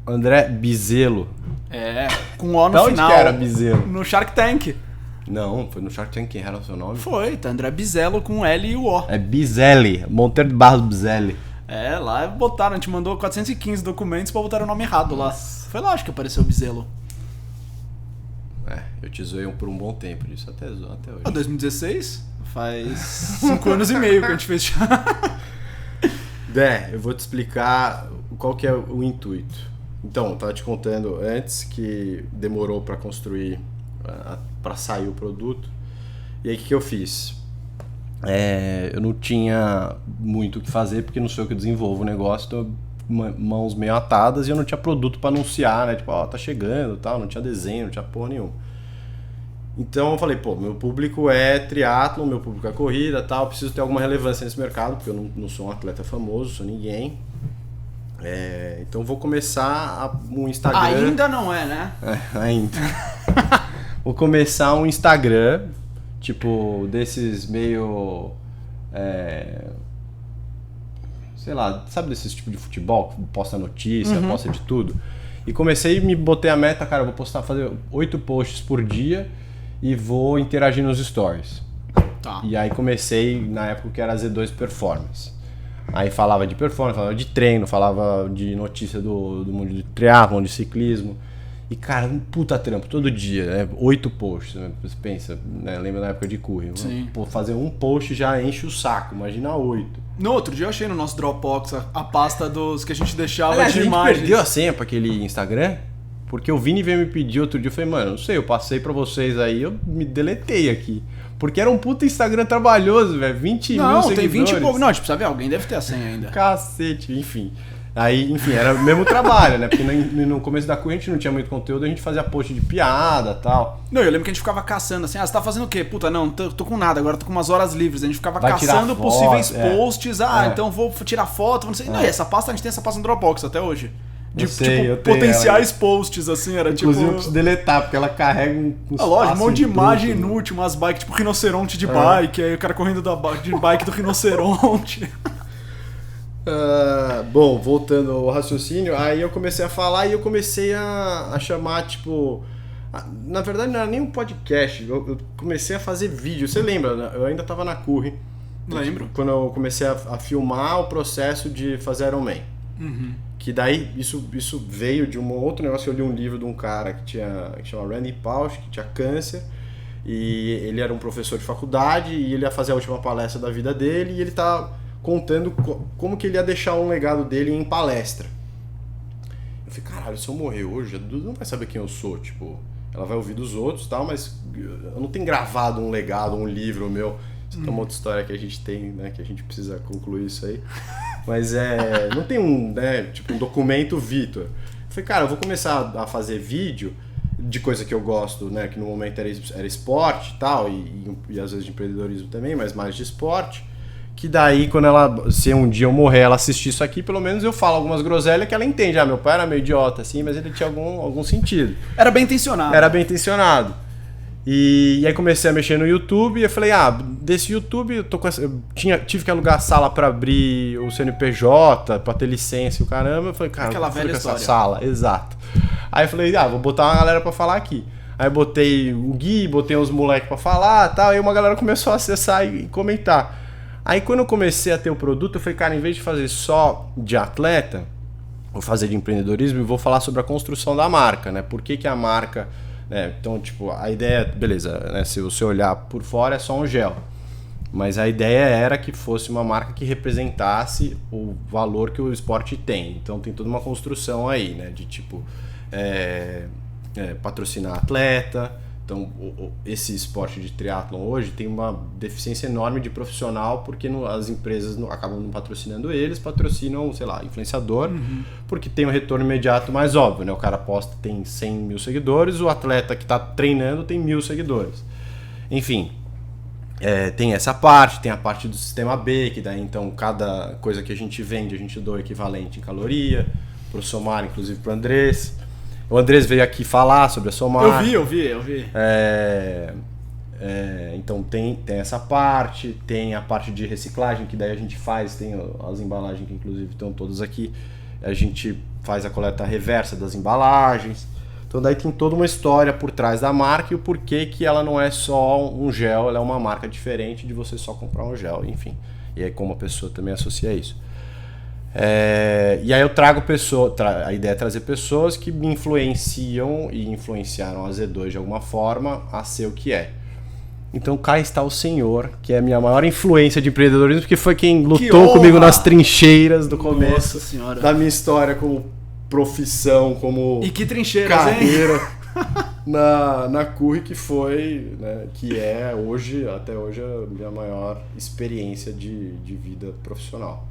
André Bizelo. Com O no Da onde final. que era Bizelo? No Shark Tank. Não, foi no Shark Tank que era o seu nome? Foi, tá André Bizelo com L e o O. É Bizelli, Monteiro de Barros Bizelli. Lá botaram, a gente mandou 415 documentos pra botar o nome errado lá. Foi lógico que apareceu o Bizelo. Eu te zoei por um bom tempo disso, até hoje. 2016? Faz 5 anos e meio que a gente fez. Eu vou te explicar qual que é o intuito. Então, eu tava te contando antes que demorou para construir, para sair o produto. E aí, o que eu fiz? Eu não tinha muito o que fazer, porque não sou eu que desenvolvo o negócio, então mãos meio atadas e eu não tinha produto para anunciar, né? Tipo, tá chegando e tal, não tinha desenho, não tinha porra nenhuma. Então eu falei, meu público é triatlon, meu público é corrida, tal, preciso ter alguma relevância nesse mercado, porque eu não sou um atleta famoso, sou ninguém. Então vou começar um Instagram. Ainda não é, né? Ainda. Vou começar um Instagram, tipo, desses meio... sei lá, sabe desses tipos de futebol que posta notícia, posta de tudo? E comecei e me botei a meta, cara, eu vou fazer 8 posts por dia e vou interagir nos stories. Tá. E aí comecei na época que era Z2 Performance. Aí falava de performance, falava de treino, falava de notícia do mundo de triatlon, de ciclismo. E, cara, um puta trampo, todo dia, 8 posts, né? Você pensa, né? Lembra na época de curry. Fazer um post já enche o saco, imagina 8. No outro dia eu achei no nosso Dropbox a pasta dos que a gente deixava Aliás, de a gente imagens. perdeu a senha pra aquele Instagram, porque o Vini veio me pedir outro dia, eu falei, mano, não sei, eu passei pra vocês aí, eu me deletei aqui. Porque era um puta Instagram trabalhoso, velho, 20 mil seguidores. Não, tem 20 e pouco, não, precisa ver, alguém deve ter a senha ainda. Cacete, enfim. Aí, enfim, era o mesmo trabalho, né? Porque no começo da coisa a gente não tinha muito conteúdo, a gente fazia post de piada e tal. Não, eu lembro que a gente ficava caçando assim, você tá fazendo o quê? Puta, não, tô com nada, agora tô com umas horas livres. A gente ficava caçando possíveis posts, então vou tirar foto, não sei. Não, e essa pasta, a gente tem essa pasta no Dropbox até hoje. De potenciais posts, assim, era tipo... Inclusive eu preciso deletar, porque ela carrega um lógico, um monte de imagem inútil, umas bikes, tipo rinoceronte de bike, aí o cara correndo de bike do rinoceronte. Bom, voltando ao raciocínio, aí eu comecei a falar e eu comecei a chamar, tipo... Na verdade não era nem um podcast, eu comecei a fazer vídeo. Você lembra, né? Eu ainda tava na Curry. Lembro. Quando eu comecei a filmar o processo de fazer Iron Man. Que daí, isso veio de um outro negócio, eu li um livro de um cara que chama Randy Pausch, que tinha câncer. E ele era um professor de faculdade e ele ia fazer a última palestra da vida dele e ele tá contando como que ele ia deixar um legado dele em palestra. Eu falei, caralho, se eu morrer hoje, a Duda não vai saber quem eu sou, tipo, ela vai ouvir dos outros e tal, mas eu não tenho gravado um legado, um livro meu. Isso é uma outra história que a gente tem, né, que a gente precisa concluir isso aí. Mas não tem um documento Vitor. Eu falei, cara, eu vou começar a fazer vídeo de coisa que eu gosto, né, que no momento era esporte e tal, e às vezes de empreendedorismo também, mas mais de esporte. Que daí, se um dia eu morrer, ela assistir isso aqui, pelo menos eu falo algumas groselhas que ela entende. Meu pai era meio idiota, assim, mas ele tinha algum sentido. Era bem intencionado. Era bem intencionado. E aí comecei a mexer no YouTube e eu falei, desse YouTube eu tive que alugar a sala pra abrir o CNPJ, pra ter licença e o caramba. Eu falei, cara, aquela velha história. Essa sala, exato. Aí eu falei, vou botar uma galera pra falar aqui. Aí botei o Gui, botei uns moleques pra falar e tal, aí uma galera começou a acessar e comentar. Aí quando eu comecei a ter o produto, eu falei, cara, em vez de fazer só de atleta, vou fazer de empreendedorismo e vou falar sobre a construção da marca, né? Por que a marca... Então, tipo, a ideia, beleza, né? Se você olhar por fora é só um gel. Mas a ideia era que fosse uma marca que representasse o valor que o esporte tem. Então tem toda uma construção aí, né? De tipo, patrocinar atleta. Então, esse esporte de triatlon hoje tem uma deficiência enorme de profissional, porque as empresas acabam não patrocinando eles, patrocinam, sei lá, influenciador, porque tem um retorno imediato mais óbvio, né? O cara posta, tem 100 mil seguidores, o atleta que está treinando tem 1000 seguidores. Enfim, tem essa parte, tem a parte do sistema B, que daí, então, cada coisa que a gente vende, a gente doa o equivalente em caloria, pro Somar, inclusive pro Andrés. O Andrés veio aqui falar sobre a Somar. Eu vi. Então tem essa parte, tem a parte de reciclagem que daí a gente faz, tem as embalagens que inclusive estão todas aqui. A gente faz a coleta reversa das embalagens. Então daí tem toda uma história por trás da marca e o porquê que ela não é só um gel, ela é uma marca diferente de você só comprar um gel, enfim. E aí como a pessoa também associa isso. E aí eu trago a ideia é trazer pessoas que me influenciam e influenciaram a Z2 de alguma forma a ser o que é. Então cá está o senhor, que é a minha maior influência de empreendedorismo, porque foi quem lutou comigo nas trincheiras do começo da minha história como profissão, como e que trincheiras, carreira na Curry, que foi, né, que é até hoje a minha maior experiência de vida profissional.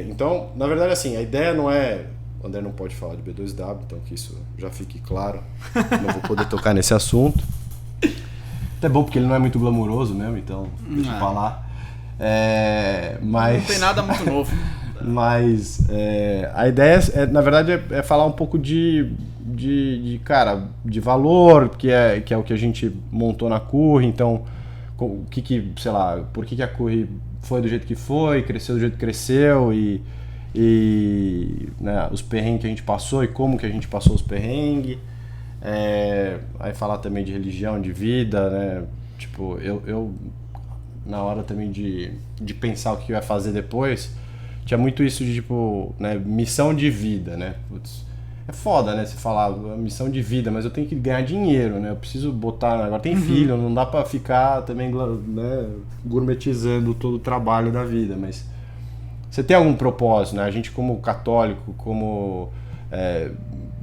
Então, na verdade, assim, a ideia não é... O André não pode falar de B2W, então que isso já fique claro. Não vou poder tocar nesse assunto. Até bom, porque ele não é muito glamuroso mesmo, então deixa eu falar. Mas... Não tem nada muito novo. Mas a ideia, na verdade, é falar um pouco de valor, que é o que a gente montou na Curry. Então, sei lá, por que a Curry foi do jeito que foi, cresceu do jeito que cresceu e né, os perrengues que a gente passou e como que a gente passou os perrengues. Aí falar também de religião, de vida, né? Tipo, eu na hora também de pensar o que eu ia fazer depois, tinha muito isso de tipo, né, missão de vida, né? Putz, é foda, né? Você falar missão de vida, mas eu tenho que ganhar dinheiro, né? Eu preciso botar... Agora tem filho, não dá pra ficar também, né, gourmetizando todo o trabalho da vida, mas você tem algum propósito, né? A gente como católico, como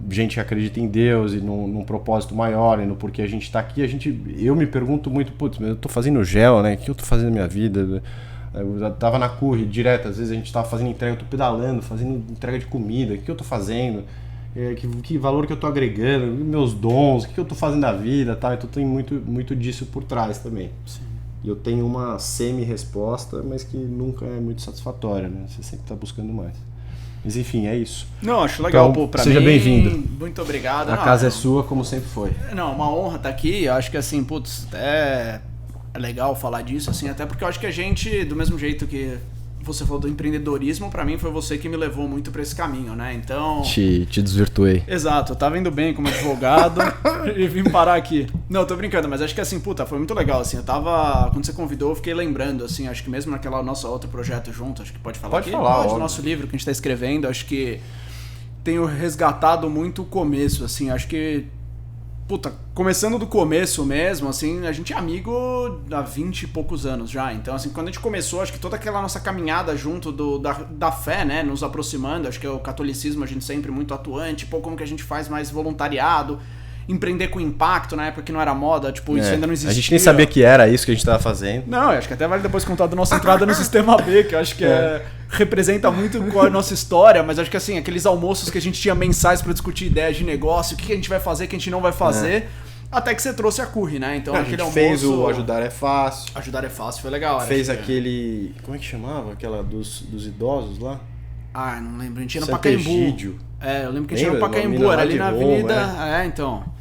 gente que acredita em Deus e num propósito maior e no porquê a gente tá aqui, eu me pergunto muito, putz, mas eu tô fazendo gel, né? O que eu tô fazendo na minha vida? Eu já tava na Curry direto, às vezes a gente tava fazendo entrega, eu tô pedalando, fazendo entrega de comida, o que eu tô fazendo? Que valor que eu tô agregando, meus dons, o que eu tô fazendo da vida, tá? Então tem muito disso por trás também. Sim. E eu tenho uma semi-resposta, mas que nunca é muito satisfatória, né? Você sempre tá buscando mais. Mas enfim, é isso. Não, acho legal, então, pra seja mim. Bem-vindo. Muito obrigado. A casa é sua, como sempre foi. Não, uma honra estar aqui. Eu acho que assim, putz, é legal falar disso, assim, até porque eu acho que a gente, do mesmo jeito que você falou do empreendedorismo, pra mim foi você que me levou muito pra esse caminho, né? Então... Te desvirtuei. Exato, eu tava indo bem como advogado e vim parar aqui. Não, tô brincando, mas acho que assim, puta, foi muito legal, assim, quando você convidou, eu fiquei lembrando, assim, acho que mesmo naquela nossa outro projeto junto, acho que pode falar pode aqui? Falar, do nosso livro que a gente tá escrevendo, acho que tenho resgatado muito o começo, assim, acho que puta, começando do começo mesmo, assim, a gente é amigo há 20 e poucos anos já. Então, assim, quando a gente começou, acho que toda aquela nossa caminhada junto da fé, né, nos aproximando, acho que o catolicismo a gente sempre muito atuante, pô, como que a gente faz mais voluntariado, empreender com impacto na época que não era moda, tipo, isso ainda não existia. A gente nem sabia que era isso que a gente tava fazendo. Não, acho que até vale depois contar da nossa entrada no Sistema B, que eu acho que representa muito qual é a nossa história, mas acho que assim, aqueles almoços que a gente tinha mensais pra discutir ideias de negócio, o que a gente vai fazer, o que a gente não vai fazer, até que você trouxe a Curry, né? Então aquele almoço... fez o Ajudar é Fácil. Ajudar é Fácil, foi legal. Fez aquele... Como é que chamava? Aquela dos idosos lá? Ah, não lembro. A gente ia no Pacaembu. Eu lembro que a gente ia no Pacaembu, era ali na Avenida... Roma, então...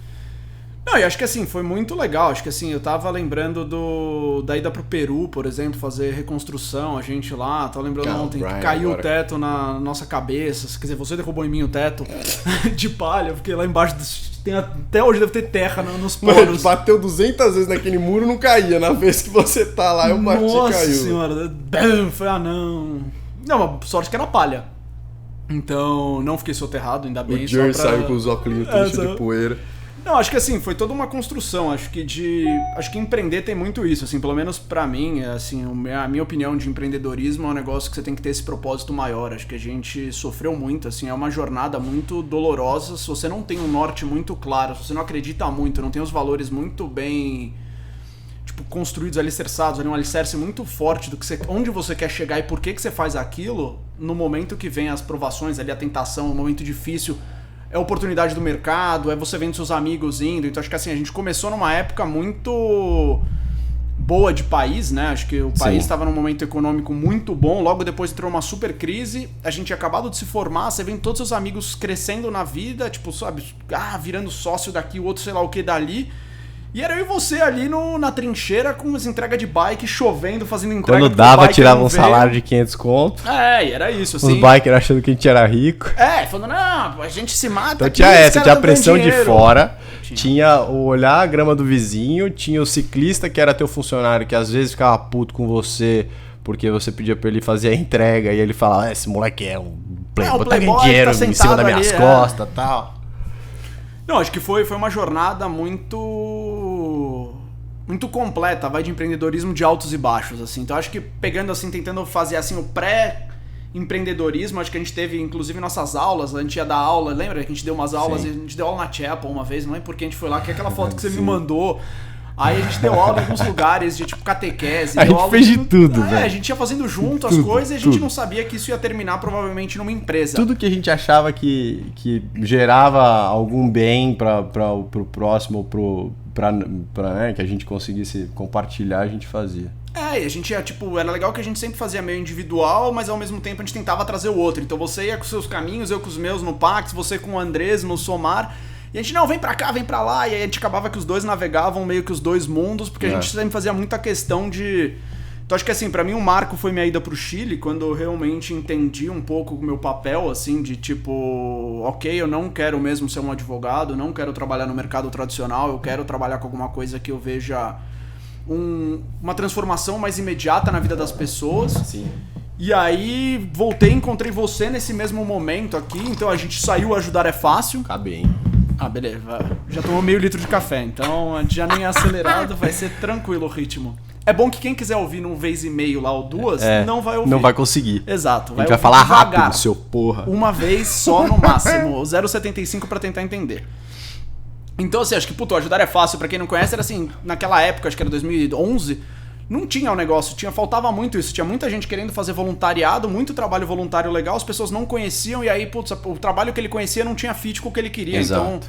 Não, e acho que assim, foi muito legal. Acho que assim, eu tava lembrando da ida pro Peru, por exemplo, fazer reconstrução, a gente lá, tava lembrando ontem que caiu o teto na nossa cabeça. Quer dizer, você derrubou em mim o teto de palha, eu fiquei lá embaixo, até hoje deve ter terra nos poros. Mano, bateu 200 vezes naquele muro, não caía. Na vez que você tá lá, eu bati e caiu. Nossa senhora, foi não. Não, mas sorte que era palha. Então, não fiquei soterrado, ainda bem. O Jerry saiu com os óculos todos cheios de poeira. Não, acho que assim, foi toda uma construção, acho que empreender tem muito isso, assim, pelo menos pra mim, assim, a minha opinião de empreendedorismo é um negócio que você tem que ter esse propósito maior, acho que a gente sofreu muito, assim, é uma jornada muito dolorosa, se você não tem um norte muito claro, se você não acredita muito, não tem os valores muito bem, tipo, construídos, alicerçados, ali, um alicerce muito forte do que onde você quer chegar e por que você faz aquilo, no momento que vem as provações ali, a tentação, o momento difícil, é a oportunidade do mercado, é você vendo seus amigos indo. Então acho que assim, a gente começou numa época muito boa de país, né? Acho que o país estava num momento econômico muito bom, logo depois entrou uma super crise, a gente tinha acabado de se formar, você vendo todos seus amigos crescendo na vida, tipo, sabe, virando sócio daqui, o outro sei lá o que dali. E era eu e você ali na trincheira com as entregas de bike, chovendo, fazendo entrega. Quando dava, tirava um salário de 500 conto. É, e era isso, assim. Os bikers achando que a gente era rico. Falando, não, a gente se mata. Então tinha tinha a pressão de fora, tinha o olhar a grama do vizinho, tinha o ciclista que era teu funcionário, que às vezes ficava puto com você, porque você pedia pra ele fazer a entrega, e ele falava, esse moleque é um playboy, tá ganhando dinheiro em cima das minhas costas e tal. Não, acho que foi uma jornada muito completa, vai de empreendedorismo de altos e baixos, assim. Então acho que pegando assim, tentando fazer assim o pré-empreendedorismo, acho que a gente teve, inclusive, nossas aulas, a gente ia dar aula, lembra que a gente deu umas aulas, a gente deu aula na Chapel uma vez, não lembro por que a gente foi lá, que é aquela foto que você me mandou. Aí a gente deu aula em alguns lugares de tipo catequese. A gente fez de tudo, velho. A gente ia fazendo junto as coisas e a gente não sabia que isso ia terminar provavelmente numa empresa. Tudo que a gente achava que gerava algum bem para pro próximo, né, que a gente conseguisse compartilhar, a gente fazia. E a gente ia, tipo, era legal que a gente sempre fazia meio individual, mas ao mesmo tempo a gente tentava trazer o outro. Então você ia com os seus caminhos, eu com os meus no Pax, você com o Andrés no Somar. E a gente, não, vem pra cá, vem pra lá. E aí a gente acabava que os dois navegavam meio que os dois mundos, porque a gente sempre fazia muita questão de... Então acho que assim, pra mim um marco foi minha ida pro Chile, quando eu realmente entendi um pouco o meu papel, assim, de tipo, ok, eu não quero mesmo ser um advogado, não quero trabalhar no mercado tradicional, eu quero trabalhar com alguma coisa que eu veja uma transformação mais imediata na vida das pessoas. Sim. E aí voltei e encontrei você nesse mesmo momento aqui, então a gente saiu Ajudar é Fácil. Cabe, hein? Beleza. Já tomou meio litro de café, então a gente já nem é acelerado, vai ser tranquilo o ritmo. É bom que quem quiser ouvir num vez e meio lá ou duas, não vai ouvir. Não vai conseguir. Exato. A gente vai falar devagar, rápido, seu porra. Uma vez só no máximo, 0,75 pra tentar entender. Então assim, acho que, Ajudar é Fácil, pra quem não conhece, era assim, naquela época, acho que era 2011... Não tinha o negócio, faltava muito isso. Tinha muita gente querendo fazer voluntariado, muito trabalho voluntário legal, as pessoas não conheciam e aí, o trabalho que ele conhecia não tinha fit com o que ele queria. Exato. Então,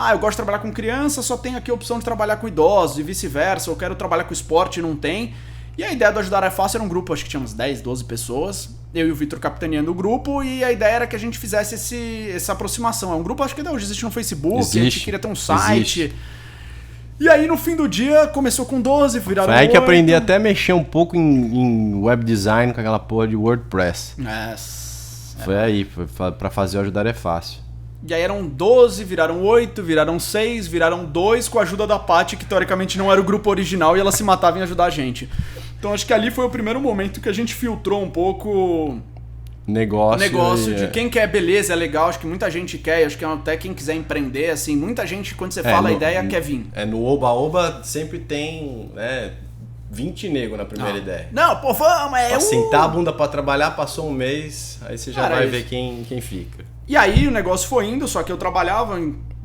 eu gosto de trabalhar com criança, só tem aqui a opção de trabalhar com idosos e vice-versa, eu quero trabalhar com esporte, não tem. E a ideia do Ajudar é Fácil era um grupo, acho que tinha umas 10, 12 pessoas, eu e o Vitor capitaneando o grupo, e a ideia era que a gente fizesse essa aproximação. É um grupo, acho que até hoje existe no Facebook, a gente queria ter um site... Existe. E aí, no fim do dia, começou com 12, viraram 8. Foi aí que aprendi até a mexer um pouco em web design com aquela porra de WordPress. Foi aí, pra fazer o Ajudar é Fácil. E aí eram 12, viraram 8, viraram 6, viraram 2, com a ajuda da Paty, que teoricamente não era o grupo original, e ela se matava em ajudar a gente. Então acho que ali foi o primeiro momento que a gente filtrou um pouco... Negócio de quem quer beleza, é legal, acho que muita gente quer, acho que até quem quiser empreender, assim, muita gente, quando você fala a ideia, quer vir. No Oba-Oba sempre tem, 20 nego na primeira ideia. Não, pô, vamos, pra sentar a bunda pra trabalhar, passou um mês, aí você já vai ver quem fica. E aí o negócio foi indo, só que eu trabalhava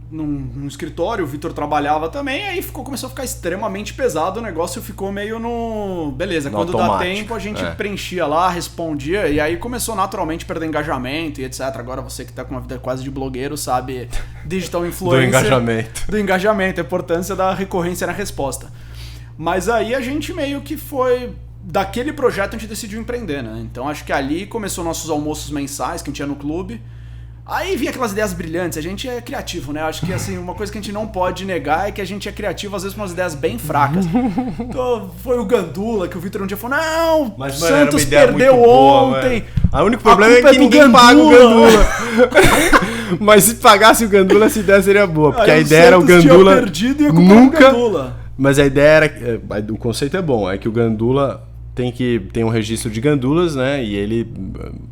num escritório, o Vitor trabalhava também, aí começou a ficar extremamente pesado, o negócio ficou meio no... Beleza, quando dá tempo a gente preenchia lá, respondia, e aí começou naturalmente a perder engajamento e etc. Agora você que tá com uma vida quase de blogueiro sabe digital influencer... Do engajamento, a importância da recorrência na resposta. Mas aí a gente meio que foi... Daquele projeto a gente decidiu empreender, né? Então acho que ali começou nossos almoços mensais que a gente ia no clube. Aí vinha aquelas ideias brilhantes, a gente é criativo, né? Acho que assim, uma coisa que a gente não pode negar é que a gente é criativo às vezes com umas ideias bem fracas. Então, foi o Gandula que o Vitor um dia falou, não, mas, Santos perdeu ontem. O único problema é que ninguém paga o Gandula. Mas se pagasse o Gandula, essa ideia seria boa, porque a ideia era o Gandula nunca... Mas a ideia era, o conceito é bom, é que o Gandula tem um registro de gandulas, né? E ele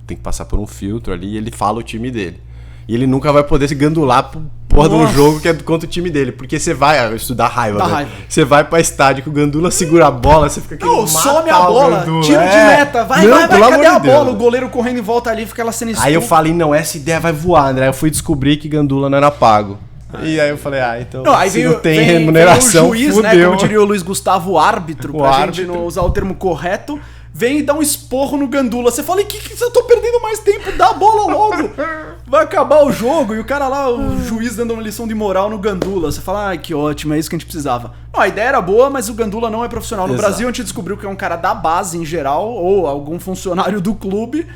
tem que passar por um filtro ali e ele fala o time dele. E ele nunca vai poder se gandular por porra de um jogo que é contra o time dele. Porque você vai, isso dá raiva, né? Você vai pra estádio que o Gandula segura a bola, você fica querendo matar some a bola, Gandula. Tiro de meta, vai, cadê a bola? O goleiro correndo em volta ali, fica ela sendo expulsa. Aí eu falei, não, essa ideia vai voar, André. Eu fui descobrir que Gandula não era pago. E aí eu falei, então aí se não tem remuneração, o juiz, fudeu. Né, como diria o Luiz Gustavo, o árbitro, pra gente não usar o termo correto, vem e dá um esporro no Gandula. Você fala, que eu tô perdendo mais tempo, dá a bola logo. Vai acabar o jogo. E o cara lá, o juiz dando uma lição de moral no Gandula. Você fala, que ótimo, é isso que a gente precisava. Não, a ideia era boa, mas o Gandula não é profissional. No Brasil a gente descobriu que é um cara da base em geral, ou algum funcionário do clube.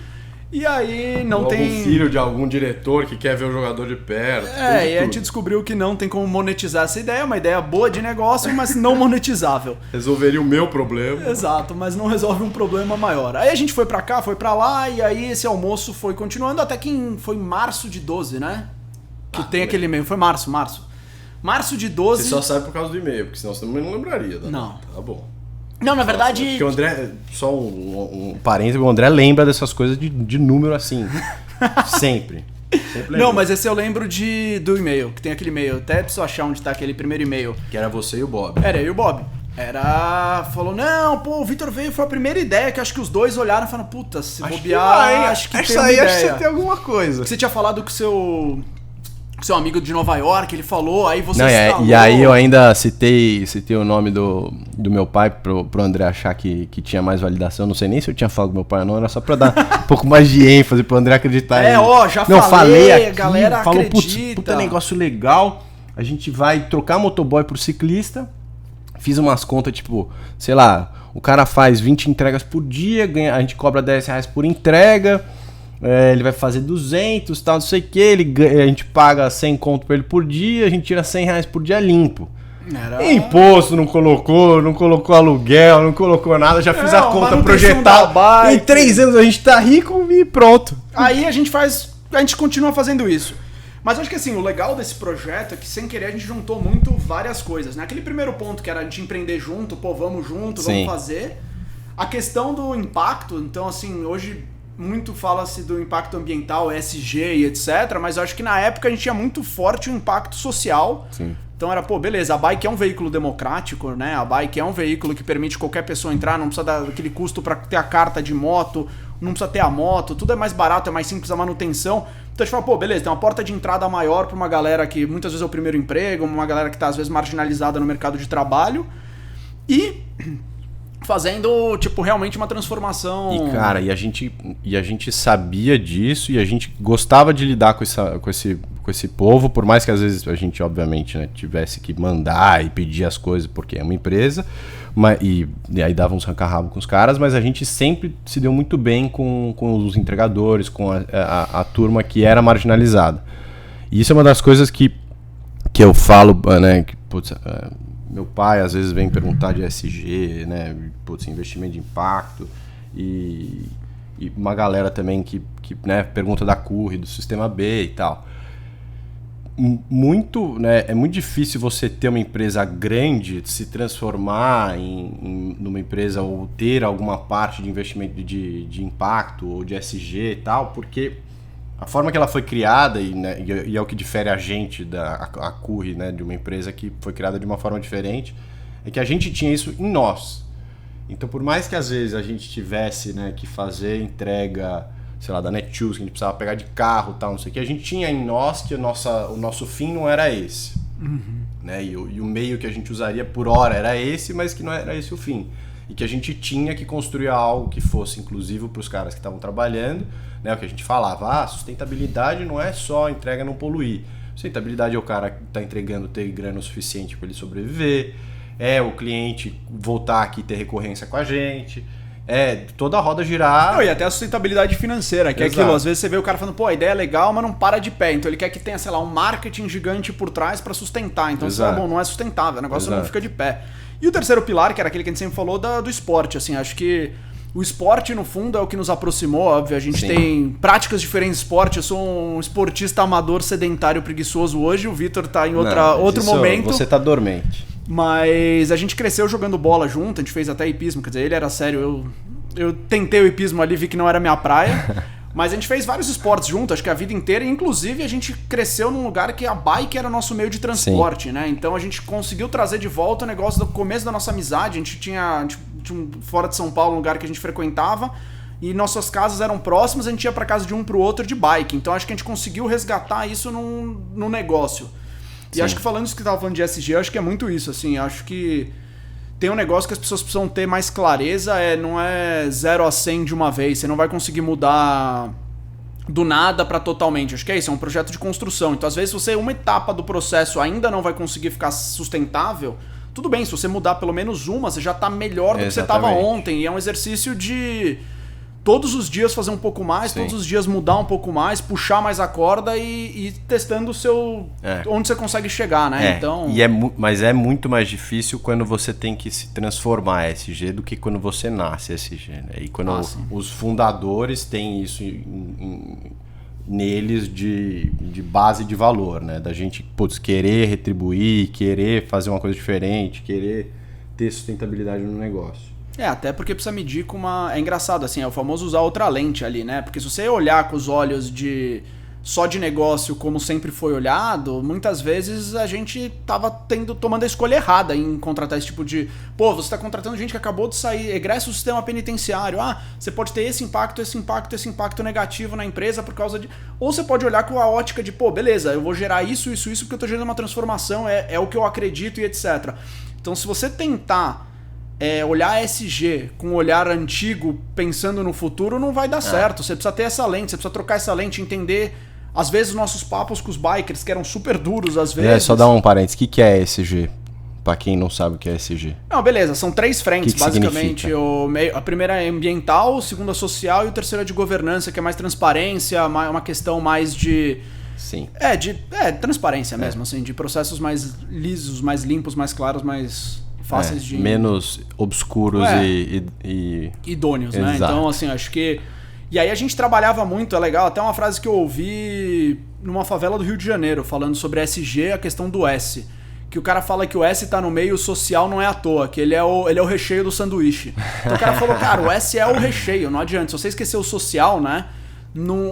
E aí não ou tem... algum filho de algum diretor que quer ver o jogador de perto. E a gente descobriu que não tem como monetizar essa ideia. É uma ideia boa de negócio, mas não monetizável. Resolveria o meu problema. Exato, mas não resolve um problema maior. Aí a gente foi pra cá, foi pra lá, e aí esse almoço foi continuando até que foi em março de 12, né? Que tem aquele e-mail. Foi março. Março de 12... Você só sabe por causa do e-mail, porque senão você também não lembraria. Não. Tá bom. Não, na verdade... Porque o André, só um parênteses, o André lembra dessas coisas de número assim. Sempre. Não, mas esse eu lembro do e-mail, que tem aquele e-mail. Até preciso achar onde tá aquele primeiro e-mail. Que era você e o Bob. Era eu e o Bob. Falou, não, pô, o Vitor veio, foi a primeira ideia que acho que os dois olharam e falaram, puta, se bobear, acho que tem uma ideia. Acho que você tem alguma coisa. Você tinha falado com o seu amigo de Nova York, ele falou, aí você e aí eu ainda citei o nome do meu pai pro André achar que tinha mais validação. Não sei nem se eu tinha falado com meu pai ou não, era só pra dar um pouco mais de ênfase pro André acreditar. Já falei aqui, a galera falou, puta negócio legal, a gente vai trocar motoboy por ciclista. Fiz umas contas, tipo, sei lá, o cara faz 20 entregas por dia, a gente cobra R$10 por entrega, ele vai fazer 200, tal, não sei o que, a gente paga 100 conto pra ele por dia, a gente tira R$100 por dia limpo. Imposto não colocou aluguel, não colocou nada, já fiz a conta projetada. Em 3 anos a gente tá rico e pronto. Aí a gente continua fazendo isso. Mas acho que assim, o legal desse projeto é que sem querer a gente juntou muito várias coisas, né? Aquele primeiro ponto que era a gente empreender junto, vamos junto, vamos fazer. A questão do impacto, então assim, hoje muito fala-se do impacto ambiental, ESG e etc, mas eu acho que na época a gente tinha muito forte o impacto social. Sim. Então era, beleza, a bike é um veículo democrático, né? A bike é um veículo que permite qualquer pessoa entrar, não precisa dar aquele custo para ter a carta de moto, não precisa ter a moto, tudo é mais barato, é mais simples a manutenção. Então a gente fala, beleza, tem uma porta de entrada maior para uma galera que muitas vezes é o primeiro emprego, uma galera que tá às vezes marginalizada no mercado de trabalho e fazendo, tipo, realmente uma transformação. E cara, e a gente sabia disso e a gente gostava de lidar com esse povo, por mais que às vezes a gente, obviamente, né, tivesse que mandar e pedir as coisas porque é uma empresa, e aí dava uns ranca-rabo com os caras, mas a gente sempre se deu muito bem com os entregadores, com a turma que era marginalizada. E isso é uma das coisas que eu falo, né, que, putz, meu pai às vezes vem perguntar de ESG, né, putz, investimento de impacto, e uma galera também que né, pergunta da CURI, do Sistema B e tal. Né, é muito difícil você ter uma empresa grande, se transformar numa empresa ou ter alguma parte de investimento de impacto ou de ESG e tal, porque a forma que ela foi criada, e é o que difere a gente a CURI, né, de uma empresa que foi criada de uma forma diferente, é que a gente tinha isso em nós. Então, por mais que às vezes a gente tivesse, né, que fazer entrega, sei lá, da Netshoes, que a gente precisava pegar de carro e tal, não sei o que, a gente tinha em nós que o nosso fim não era esse. Uhum. Né? E o meio que a gente usaria por hora era esse, mas que não era esse o fim. E que a gente tinha que construir algo que fosse inclusivo para os caras que estavam trabalhando, né? O que a gente falava, sustentabilidade não é só entrega não poluir. Sustentabilidade é o cara que está entregando ter grana o suficiente para ele sobreviver, é o cliente voltar aqui e ter recorrência com a gente, toda a roda girar. Não, e até a sustentabilidade financeira, que Exato. É aquilo, às vezes você vê o cara falando, a ideia é legal, mas não para de pé. Então ele quer que tenha, sei lá, um marketing gigante por trás para sustentar. Então você fala, não é sustentável, o negócio Exato. Não fica de pé. E o terceiro pilar, que era aquele que a gente sempre falou, do esporte, assim, acho que o esporte, no fundo, é o que nos aproximou, óbvio, a gente Sim. tem práticas diferentes de esporte, eu sou um esportista amador, sedentário, preguiçoso hoje, o Vitor tá em outro momento. Você tá dormente. Mas a gente cresceu jogando bola junto, a gente fez até hipismo, quer dizer, ele era sério, eu tentei o hipismo ali, vi que não era minha praia, mas a gente fez vários esportes junto, acho que a vida inteira, e inclusive a gente cresceu num lugar que a bike era o nosso meio de transporte, Sim. né? Então a gente conseguiu trazer de volta o negócio do começo da nossa amizade, a gente tinha fora de São Paulo um lugar que a gente frequentava, e nossas casas eram próximas, a gente ia pra casa de um pro outro de bike, então acho que a gente conseguiu resgatar isso num negócio. Sim. E acho que falando isso que você tava falando de ESG, eu acho que é muito isso, assim, acho que tem um negócio que as pessoas precisam ter mais clareza, não é 0 a 100 de uma vez, você não vai conseguir mudar do nada para totalmente, acho que é isso, é um projeto de construção, então às vezes você uma etapa do processo ainda não vai conseguir ficar sustentável, tudo bem, se você mudar pelo menos uma, você já tá melhor do que você tava ontem, e é um exercício de todos os dias fazer um pouco mais, Sim. todos os dias mudar um pouco mais, puxar mais a corda e testando o seu... onde você consegue chegar, né? Então... Mas é muito mais difícil quando você tem que se transformar SG do que quando você nasce SG, né? E quando os fundadores têm isso neles de base de valor, né? Da gente, querer retribuir, querer fazer uma coisa diferente, querer ter sustentabilidade no negócio. Até porque precisa medir com uma... É engraçado, assim, é o famoso usar outra lente ali, né? Porque se você olhar com os olhos só de negócio como sempre foi olhado, muitas vezes a gente tava tomando a escolha errada em contratar esse tipo de... Pô, você tá contratando gente que acabou de sair, egressa o sistema penitenciário. Você pode ter esse impacto negativo na empresa por causa de... Ou você pode olhar com a ótica de, beleza, eu vou gerar isso porque eu tô gerando uma transformação, é o que eu acredito e etc. Então, se você tentar olhar SG com um olhar antigo, pensando no futuro, não vai dar certo. Você precisa ter essa lente, você precisa trocar essa lente, entender... Às vezes, nossos papos com os bikers, que eram super duros, às vezes... Só dar um parênteses. O que é SG? Pra quem não sabe o que é SG. Não, beleza. São 3 frentes, que basicamente. A primeira é ambiental, a segunda é social e o terceiro é de governança, que é mais transparência, uma questão mais de... Sim. Transparência mesmo, assim, de processos mais lisos, mais limpos, mais claros, mais fáceis de... Menos obscuros e... idôneos, né? Então, assim, acho que... E aí a gente trabalhava muito, é legal, até uma frase que eu ouvi numa favela do Rio de Janeiro, falando sobre SG, a questão do S. Que o cara fala que o S tá no meio, o social não é à toa, que ele é o recheio do sanduíche. Então o cara falou, cara, o S é o recheio, não adianta. Se você esquecer o social, né,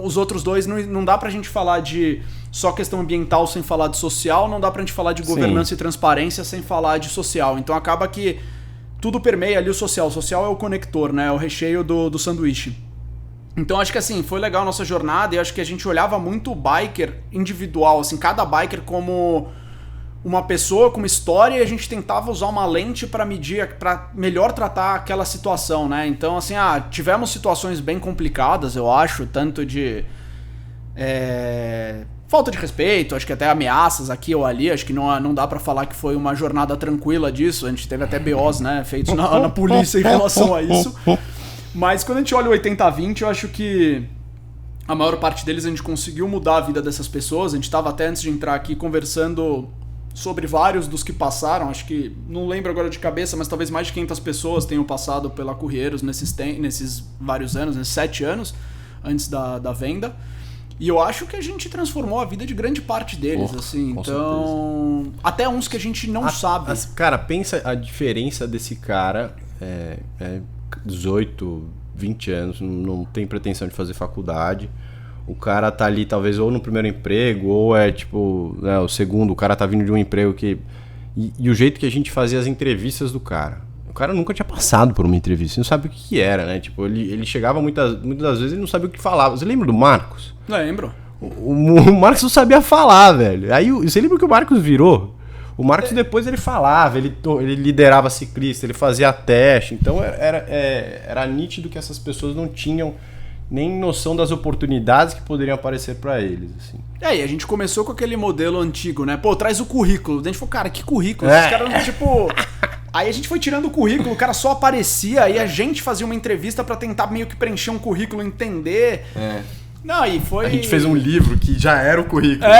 os outros dois, não dá pra gente falar de só questão ambiental sem falar de social, não dá pra gente falar de governança e transparência sem falar de social. Então acaba que tudo permeia ali o social. O social é o conector, né, é o recheio do sanduíche. Então acho que assim, foi legal a nossa jornada e acho que a gente olhava muito o biker individual, assim, cada biker como uma pessoa com uma história e a gente tentava usar uma lente para medir, para melhor tratar aquela situação, né? Então assim, tivemos situações bem complicadas, eu acho, tanto de falta de respeito, acho que até ameaças aqui ou ali, acho que não dá pra falar que foi uma jornada tranquila disso, a gente teve até BOs, né, feitos na polícia em relação a isso. Mas quando a gente olha o 80-20, eu acho que a maior parte deles a gente conseguiu mudar a vida dessas pessoas. A gente estava até antes de entrar aqui conversando sobre vários dos que passaram. Acho que, não lembro agora de cabeça, mas talvez mais de 500 pessoas tenham passado pela Correiros nesses vários anos, nesses 7 anos, antes da venda. E eu acho que a gente transformou a vida de grande parte deles, assim. Então, certeza. Até uns que a gente não sabe. Cara, pensa a diferença desse cara... 18, 20 anos, não tem pretensão de fazer faculdade. O cara tá ali talvez ou no primeiro emprego, ou o segundo, o cara tá vindo de um emprego que... E o jeito que a gente fazia as entrevistas do cara. O cara nunca tinha passado por uma entrevista, não sabe o que era, né? Tipo, ele chegava muitas das vezes e não sabia o que falava. Você lembra do Marcos? Lembro. O Marcos não sabia falar, velho. Aí você lembra o que o Marcos virou? O Marcos depois ele falava, ele liderava ciclista, ele fazia teste, então era nítido que essas pessoas não tinham nem noção das oportunidades que poderiam aparecer pra eles, assim. E a gente começou com aquele modelo antigo, né? Traz o currículo. A gente falou, cara, que currículo? Esses caras, tipo... Aí a gente foi tirando o currículo, o cara só aparecia, e a gente fazia uma entrevista pra tentar meio que preencher um currículo, entender... Não, e foi... A gente fez um livro que já era o currículo.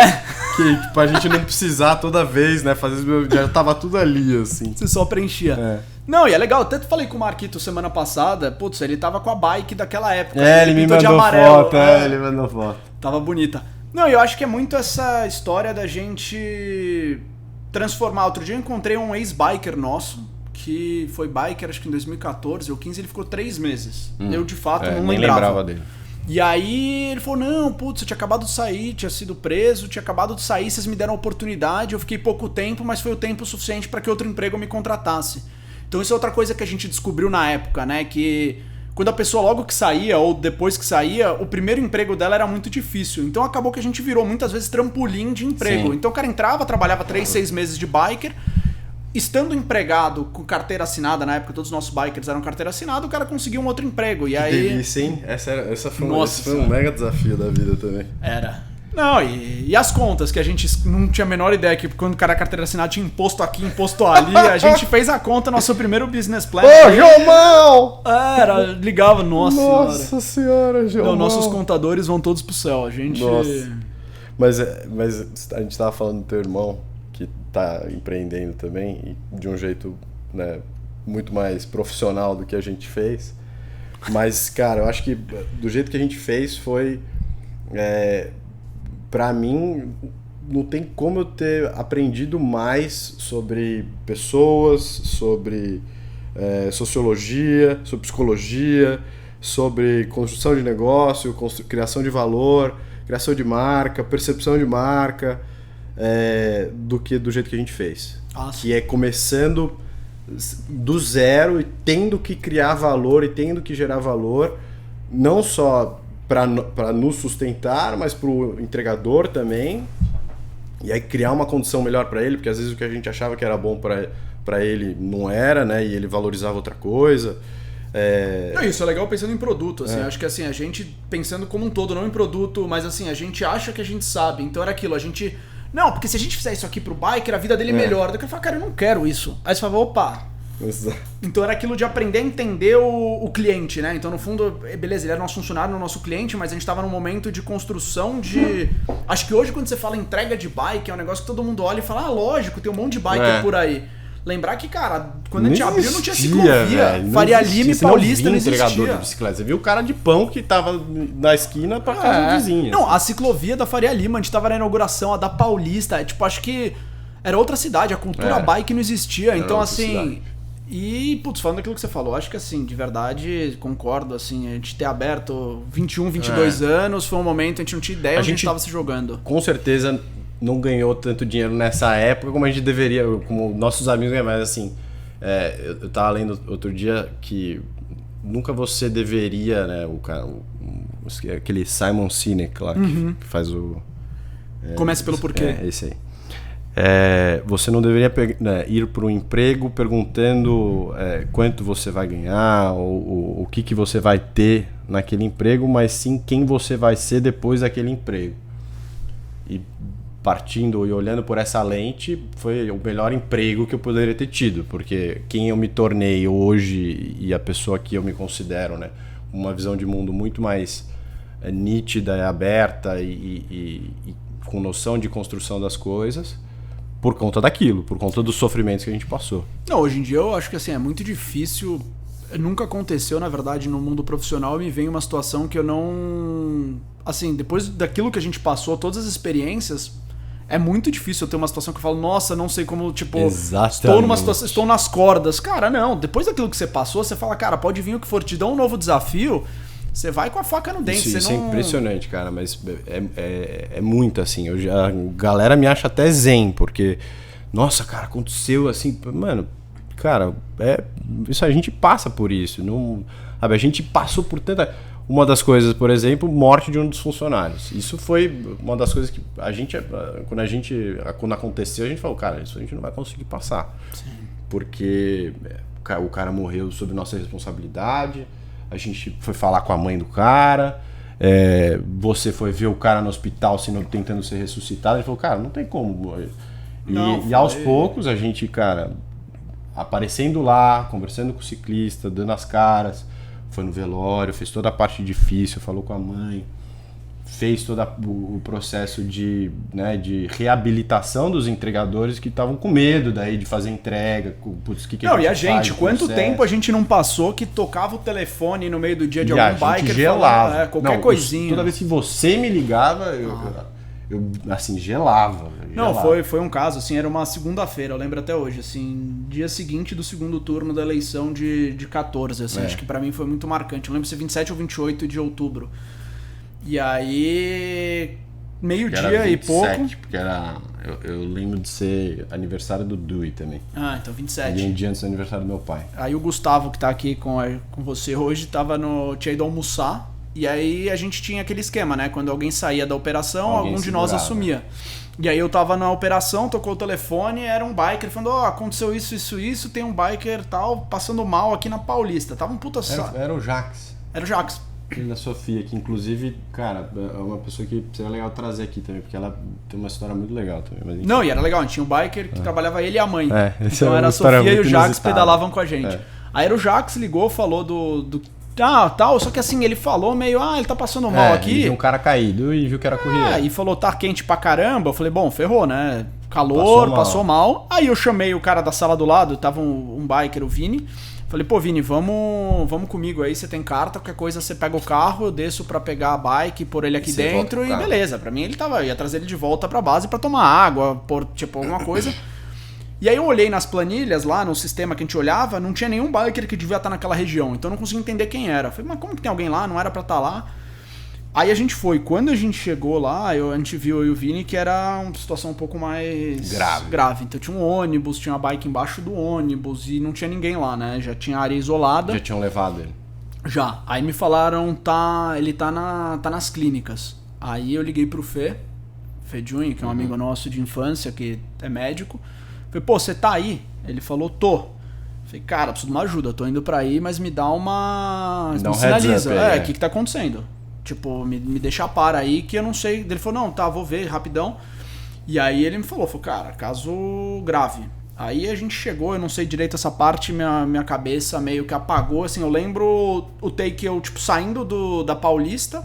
Que tipo, a gente não precisar toda vez, né? Já tava tudo ali, assim. Você só preenchia. Não, e é legal, até falei com o Marquito semana passada, ele tava com a bike daquela época. Ele me mandou foto, ele mandou foto. Tava bonita. Não, eu acho que é muito essa história da gente transformar. Outro dia eu encontrei um ex-biker nosso, que foi biker, acho que em 2014 ou 15, ele ficou 3 meses. Eu, de fato, não nem lembrava dele. E aí ele falou, não, putz, eu tinha acabado de sair, tinha sido preso, tinha acabado de sair, vocês me deram a oportunidade, eu fiquei pouco tempo, mas foi o tempo suficiente para que outro emprego me contratasse. Então isso é outra coisa que a gente descobriu na época, né, que quando a pessoa logo que saía ou depois que saía, o primeiro emprego dela era muito difícil. Então acabou que a gente virou muitas vezes trampolim de emprego. Sim. Então o cara entrava, trabalhava 3, 6 meses de biker, estando empregado com carteira assinada, na época todos os nossos bikers eram carteira assinada, o cara conseguiu um outro emprego. E aí... delícia, hein? Esse foi um mega desafio da vida também. Era. Não, e as contas, que a gente não tinha a menor ideia que quando o cara carteira assinada tinha imposto aqui, imposto ali, a gente fez a conta, nosso primeiro business plan. Ô, Jomão! Ligava, Nossa senhora, Jomão. Não, nossos contadores vão todos pro céu, a gente... Nossa. Mas a gente tava falando do teu irmão, que tá empreendendo também, e de um jeito, né, muito mais profissional do que a gente fez. Mas, cara, eu acho que do jeito que a gente fez foi... Pra mim, não tem como eu ter aprendido mais sobre pessoas, sobre sociologia, sobre psicologia, sobre construção de negócio, criação de valor, criação de marca, percepção de marca, do que do jeito que a gente fez. Nossa. Que é começando do zero e tendo que criar valor e tendo que gerar valor, não só para nos sustentar, mas para o entregador também, e aí criar uma condição melhor para ele, porque às vezes o que a gente achava que era bom para ele não era, né, e ele valorizava outra coisa. Não, isso é legal pensando em produto, assim, acho que assim, a gente pensando como um todo, não em produto, mas assim, a gente acha que a gente sabe, então era aquilo, a gente... Não, porque se a gente fizer isso aqui pro biker, a vida dele melhora. Daí eu falo, cara, eu não quero isso. Aí você fala, opa... Exato. Então era aquilo de aprender a entender o cliente, né? Então no fundo, beleza, ele era nosso funcionário, nosso cliente, mas a gente tava num momento de construção de... Acho que hoje quando você fala entrega de bike, é um negócio que todo mundo olha e fala, lógico, tem um monte de biker por aí. Lembrar que, cara, quando a gente abriu não tinha ciclovia. Faria Lima e Paulista não existia. Entregador de bicicleta. Você viu o cara de pão que tava na esquina pra casa do vizinho. Não, a ciclovia da Faria Lima, a gente tava na inauguração, a da Paulista, tipo, acho que era outra cidade, a cultura bike não existia. Era então, assim... Cidade. E, putz, falando daquilo que você falou, acho que assim, de verdade, concordo, assim, a gente ter aberto 21, 22 anos, foi um momento, a gente não tinha ideia onde a gente tava se jogando. Com certeza não ganhou tanto dinheiro nessa época como a gente deveria, como nossos amigos ganham, mas assim, eu tava lendo outro dia que nunca você deveria, né, aquele Simon Sinek lá, que faz o... Comece pelo porquê. Esse aí. Você não deveria ir para um emprego perguntando quanto você vai ganhar ou o que você vai ter naquele emprego, mas sim quem você vai ser depois daquele emprego. E partindo e olhando por essa lente, foi o melhor emprego que eu poderia ter tido, porque quem eu me tornei hoje e a pessoa que eu me considero, né, uma visão de mundo muito mais nítida e aberta e com noção de construção das coisas, por conta daquilo, por conta dos sofrimentos que a gente passou. Não, hoje em dia eu acho que assim, é muito difícil, nunca aconteceu, na verdade, no mundo profissional, me vem uma situação que eu não... Assim, depois daquilo que a gente passou, todas as experiências, é muito difícil eu ter uma situação que eu falo, nossa, não sei como, tipo, estou numa situação, estou nas cordas. Cara, não, depois daquilo que você passou, você fala, cara, pode vir o que for, te dá um novo desafio, você vai com a faca no dente. Isso é impressionante, cara, mas é muito assim. A galera me acha até zen, porque, nossa, cara, aconteceu assim, mano, cara, isso a gente passa por isso, não, sabe, a gente passou por tanta... Uma das coisas, por exemplo, morte de um dos funcionários. Isso foi uma das coisas que quando aconteceu, a gente falou, cara, isso a gente não vai conseguir passar. Sim. Porque o cara morreu sob nossa responsabilidade, a gente foi falar com a mãe do cara, você foi ver o cara no hospital tentando ser ressuscitado, a gente falou, cara, não tem como. E aos poucos a gente, cara, aparecendo lá, conversando com o ciclista, dando as caras, foi no velório, fez toda a parte difícil, falou com a mãe, fez todo o processo de reabilitação dos entregadores que estavam com medo daí de fazer entrega. Putz, que não, e a gente, quanto tempo a gente não passou que tocava o telefone no meio do dia de algum biker gelava. Falando, qualquer coisinha. Toda vez que você me ligava, eu assim, gelava. Não, foi um caso, assim, era uma segunda-feira, eu lembro até hoje, assim, dia seguinte do segundo turno da eleição de 14, assim, acho que pra mim foi muito marcante. Eu lembro se 27 ou 28 de outubro. E aí, meio-dia e pouco... Porque era... Eu lembro de ser aniversário do Dewey também. Ah, então 27. E um dia antes do aniversário do meu pai. Aí o Gustavo, que tá aqui com você hoje, tinha ido almoçar. E aí a gente tinha aquele esquema, né? Quando alguém saía da operação, algum de nós assumia. E aí eu tava na operação, tocou o telefone, era um biker falando, aconteceu isso, tem um biker tal, passando mal aqui na Paulista. Tava um puta... Era o Jax. Era o Jax. filho da Sofia, que inclusive, cara, é uma pessoa que seria legal trazer aqui também, porque ela tem uma história muito legal também. Mas não, e era legal, a gente tinha um biker que trabalhava ele e a mãe. Então era a Sofia e o Jax pedalavam com a gente. Aí era o Jax, ligou, falou do tal, só que assim, ele falou meio, ele tá passando mal aqui. Ele viu um cara caído e viu que era corrida. E falou, tá quente pra caramba. Eu falei, bom, ferrou, né? Calor, passou mal. Aí eu chamei o cara da sala do lado, tava um biker, o Vini. Falei, pô, Vini, vamos comigo aí, você tem carta, qualquer coisa você pega o carro, eu desço pra pegar a bike, pôr ele aqui dentro e beleza. Pra mim ele ia trazer ele de volta pra base pra tomar água, pôr tipo alguma coisa. E aí eu olhei nas planilhas lá, no sistema que a gente olhava, não tinha nenhum biker que devia estar naquela região, então eu não conseguia entender quem era. Falei, mas como que tem alguém lá? Não era pra estar lá. Aí a gente foi. Quando a gente chegou lá, a gente viu eu e o Vini que era uma situação um pouco mais grave. Então tinha um ônibus, tinha uma bike embaixo do ônibus e não tinha ninguém lá, né? Já tinha área isolada. Já tinham levado ele? Já. Aí me falaram, ele tá nas clínicas. Aí eu liguei pro Fê Junho, que é um amigo nosso de infância, que é médico. Falei, pô, você tá aí? Ele falou, tô. Falei, cara, preciso de uma ajuda, tô indo pra aí, mas me dá uma... Me sinaliza. O que tá acontecendo? Tipo, me deixa a par aí que eu não sei. Ele falou, não, tá, vou ver rapidão. E aí ele me falou, cara, caso grave. Aí a gente chegou, eu não sei direito essa parte, minha cabeça meio que apagou, assim, eu lembro o take eu, tipo, saindo da Paulista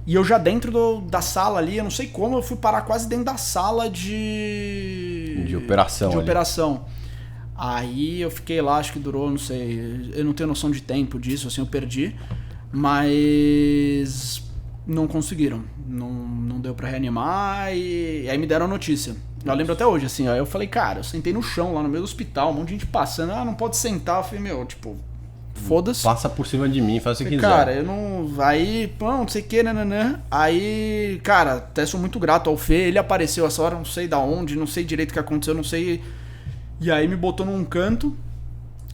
e eu já dentro da sala ali, eu não sei como, eu fui parar quase dentro da sala de operação. Aí eu fiquei lá, acho que durou, não sei, eu não tenho noção de tempo disso, assim, eu perdi. Mas não conseguiram, não deu pra reanimar e aí me deram a notícia. Eu lembro até hoje, assim, aí eu falei, cara, eu sentei no chão lá no meio do hospital, um monte de gente passando, não pode sentar. Eu falei, tipo, foda-se. Passa por cima de mim, faz o que quiser. Cara, eu não... Aí, não sei o que, nananã. Aí, cara, até sou muito grato ao Fê, ele apareceu essa hora, não sei da onde, não sei direito o que aconteceu, não sei... E aí me botou num canto,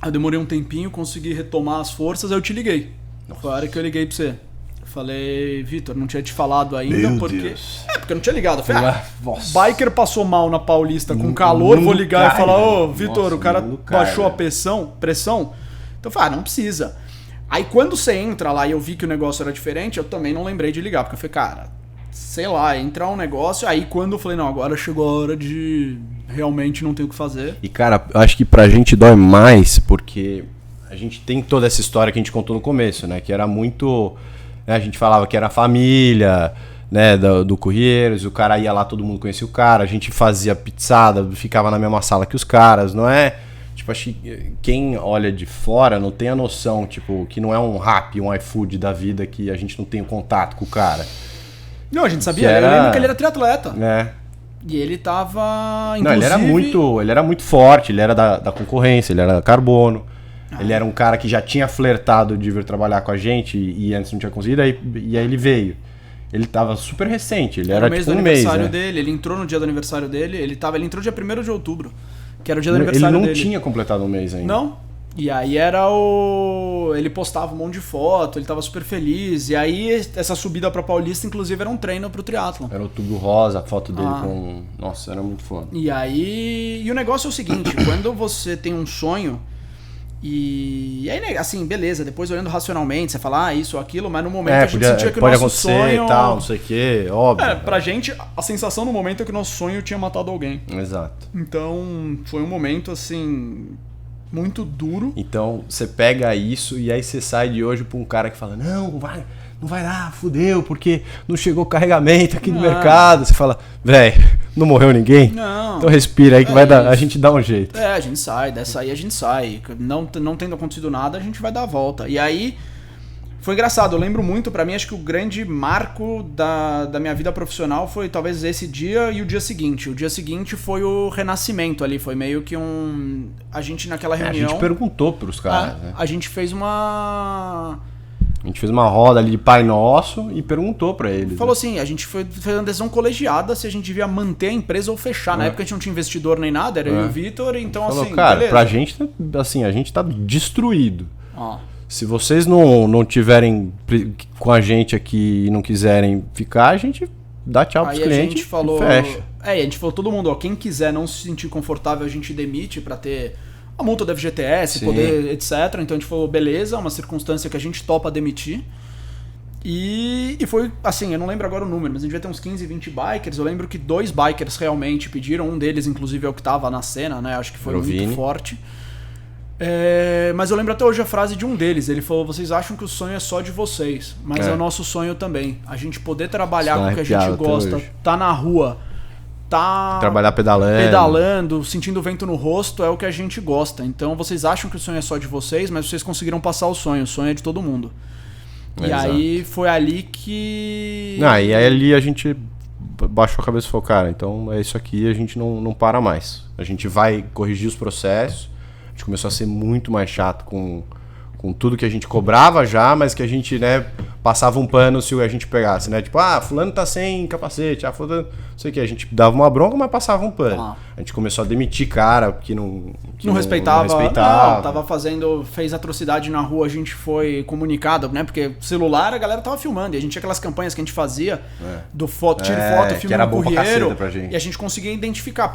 eu demorei um tempinho, consegui retomar as forças, aí eu te liguei. Foi a hora que eu liguei pra você. Eu falei, Vitor, não tinha te falado ainda, porque... Deus. Porque eu não tinha ligado. Eu falei, biker passou mal na Paulista com calor, vou ligar e falar, Vitor, o cara baixou a pressão. Então eu falei, não precisa. Aí quando você entra lá e eu vi que o negócio era diferente, eu também não lembrei de ligar, porque eu falei, cara, sei lá, entrar um negócio, aí quando eu falei, não, agora chegou a hora de realmente não ter o que fazer. E cara, eu acho que pra gente dói mais, porque... A gente tem toda essa história que a gente contou no começo, né? Que era muito... Né, a gente falava que era a família, né? Do Correiros, o cara ia lá, todo mundo conhecia o cara, a gente fazia pizzada, ficava na mesma sala que os caras, não é? Tipo, acho que quem olha de fora não tem a noção, tipo, que não é um Rappi, um iFood da vida que a gente não tem contato com o cara. Não, a gente sabia, eu lembro que ele era triatleta. É. E ele tava, inclusive... Não, ele era muito forte, ele era da concorrência, ele era da Carbono. Ele era um cara que já tinha flertado de vir trabalhar com a gente e antes não tinha conseguido, e aí ele veio. Ele tava super recente, ele era tipo um mês. Era o mês do aniversário dele, ele entrou no dia do aniversário dele, ele entrou dia 1º de outubro, que era o dia do aniversário dele. Ele não tinha completado um mês ainda. Não, e aí ele postava um monte de foto, ele tava super feliz, e aí essa subida pra Paulista, inclusive, era um treino pro triatlon. Era Outubro Rosa, a foto dele com... Nossa, era muito foda. E aí, o negócio é o seguinte, quando você tem um sonho... E aí, assim, beleza, depois olhando racionalmente, você fala, isso ou aquilo, mas no momento a gente sentia que o nosso sonho... E tal, não sei o que, óbvio. Pra gente, a sensação no momento é que o nosso sonho tinha matado alguém. Exato. Então, foi um momento, assim, muito duro. Então, você pega isso e aí você sai de hoje pra um cara que fala, não vai lá, fudeu, porque não chegou carregamento aqui no mercado. Você fala, não morreu ninguém? Não. Então respira aí que vai dar, a gente dá um jeito. A gente sai, dessa aí a gente sai. Não tendo acontecido nada, a gente vai dar a volta. E aí, foi engraçado, eu lembro muito, pra mim, acho que o grande marco da minha vida profissional foi talvez esse dia e o dia seguinte. O dia seguinte foi o renascimento ali, foi meio que a gente naquela reunião... A gente perguntou pros caras, né? A gente fez uma... A gente fez uma roda ali de Pai Nosso e perguntou pra eles. Falou assim, a gente fez uma decisão colegiada se a gente devia manter a empresa ou fechar. Na época a gente não tinha investidor nem nada, era eu e o Vitor, então falou, assim, cara, beleza. Pra gente, assim, a gente tá destruído. Se vocês não tiverem com a gente aqui e não quiserem ficar, a gente dá tchau pros clientes a gente falou, e fecha. A gente falou todo mundo, quem quiser não se sentir confortável, a gente demite pra ter... a multa do FGTS, poder, etc. Então a gente falou, beleza, uma circunstância que a gente topa demitir. E foi assim, eu não lembro agora o número, mas a gente devia ter uns 15, 20 bikers. Eu lembro que 2 bikers realmente pediram, um deles inclusive é o que tava na cena, né? Acho que foi muito forte. Mas eu lembro até hoje a frase de um deles. Ele falou: vocês acham que o sonho é só de vocês, mas é o nosso sonho também. A gente poder trabalhar com o que a gente gosta, tá na rua, tá trabalhar pedalando, sentindo o vento no rosto, é o que a gente gosta. Então vocês acham que o sonho é só de vocês, mas vocês conseguiram passar o sonho é de todo mundo. E aí foi ali que... e aí ali a gente baixou a cabeça e falou: cara, então é isso aqui, a gente não para mais. A gente vai corrigir os processos. A gente começou a ser muito mais chato com tudo que a gente cobrava já, mas que a gente, né, passava um pano se a gente pegasse, né? Tipo, fulano tá sem capacete, fulano... Não sei o que, a gente dava uma bronca, mas passava um pano. A gente começou a demitir cara que não respeitava. Fez atrocidade na rua, a gente foi comunicado, né? Porque celular a galera tava filmando, e a gente tinha aquelas campanhas que a gente fazia do tiro foto, filme no courrier, pra gente. E a gente conseguia identificar,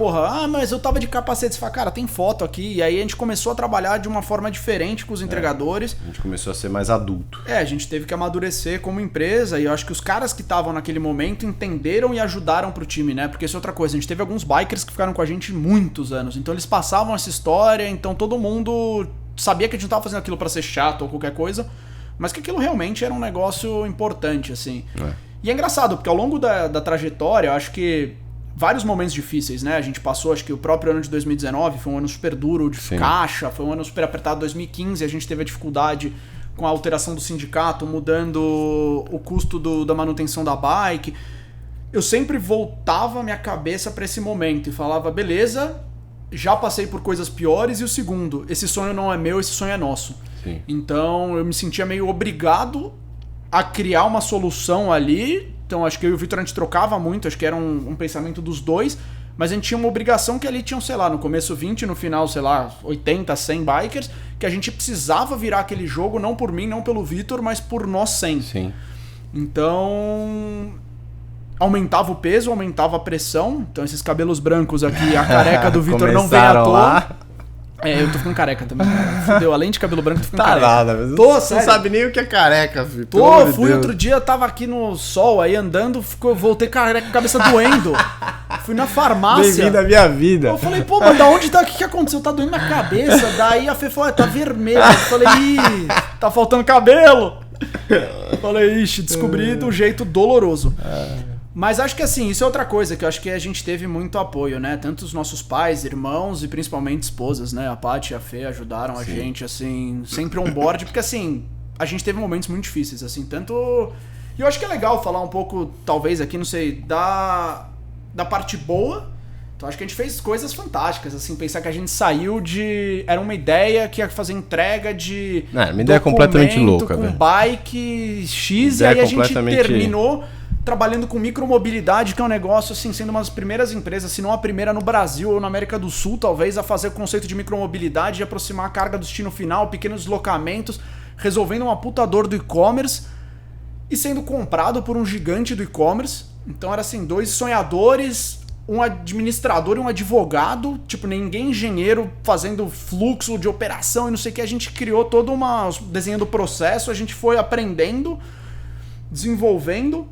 mas eu tava de capacete. Você fala, cara, tem foto aqui. E aí a gente começou a trabalhar de uma forma diferente com os entregadores. A gente começou a ser mais adulto. A gente teve que amadurecer como empresa, e eu acho que os caras que estavam naquele momento entenderam e ajudaram pro time, né? Porque isso é outra coisa, a gente teve alguns bikers que ficaram com a gente muitos anos, então eles passavam essa história, então todo mundo sabia que a gente não tava fazendo aquilo pra ser chato ou qualquer coisa, mas que aquilo realmente era um negócio importante, assim. E é engraçado, porque ao longo da trajetória, eu acho que vários momentos difíceis, né? A gente passou, acho que o próprio ano de 2019 foi um ano super duro de caixa, foi um ano super apertado. 2015 a gente teve a dificuldade com a alteração do sindicato, mudando o custo da manutenção da bike. Eu sempre voltava a minha cabeça para esse momento e falava, beleza, já passei por coisas piores, e o segundo, esse sonho não é meu, esse sonho é nosso. Sim. Então eu me sentia meio obrigado a criar uma solução ali. Então acho que eu e o Vitor a gente trocava muito, acho que era um pensamento dos dois, mas a gente tinha uma obrigação que ali tinham, sei lá, no começo 20, no final, sei lá, 80, 100 bikers, que a gente precisava virar aquele jogo, não por mim, não pelo Vitor, mas por nós 100. Sim. Então aumentava o peso, aumentava a pressão. Então esses cabelos brancos aqui, a careca do Vitor não veio à toa. Eu tô ficando careca também. Fudeu, além de cabelo branco, tô ficando careca. Nada, mas você não sabe nem o que é careca, filho. Fui outro dia, tava aqui no sol aí andando, voltei careca com a cabeça doendo. Fui na farmácia. Bem-vindo à minha vida. Eu falei, mas da onde tá? O que aconteceu? Tá doendo na cabeça. Daí a Fê falou, tá vermelho. Eu falei, tá faltando cabelo. Eu falei, descobri do jeito doloroso. Mas acho que assim, isso é outra coisa, que eu acho que a gente teve muito apoio, né? Tanto os nossos pais, irmãos e principalmente esposas, né? A Paty e a Fê ajudaram a gente, assim, sempre on board, porque assim, a gente teve momentos muito difíceis, assim, tanto... E eu acho que é legal falar um pouco, talvez aqui, não sei, da parte boa. Então acho que a gente fez coisas fantásticas, assim, pensar que a gente saiu de... Era uma ideia que ia fazer entrega de... uma ideia completamente louca, com bike X, e aí a gente terminou trabalhando com micromobilidade, que é um negócio, assim, sendo uma das primeiras empresas, se não a primeira no Brasil ou na América do Sul, talvez, a fazer o conceito de micromobilidade, de aproximar a carga do destino final, pequenos deslocamentos, resolvendo uma puta dor do e-commerce e sendo comprado por um gigante do e-commerce. Então era assim, 2 sonhadores, um administrador e um advogado, tipo, ninguém engenheiro fazendo fluxo de operação e não sei o que. A gente criou todo desenhando o processo, a gente foi aprendendo, desenvolvendo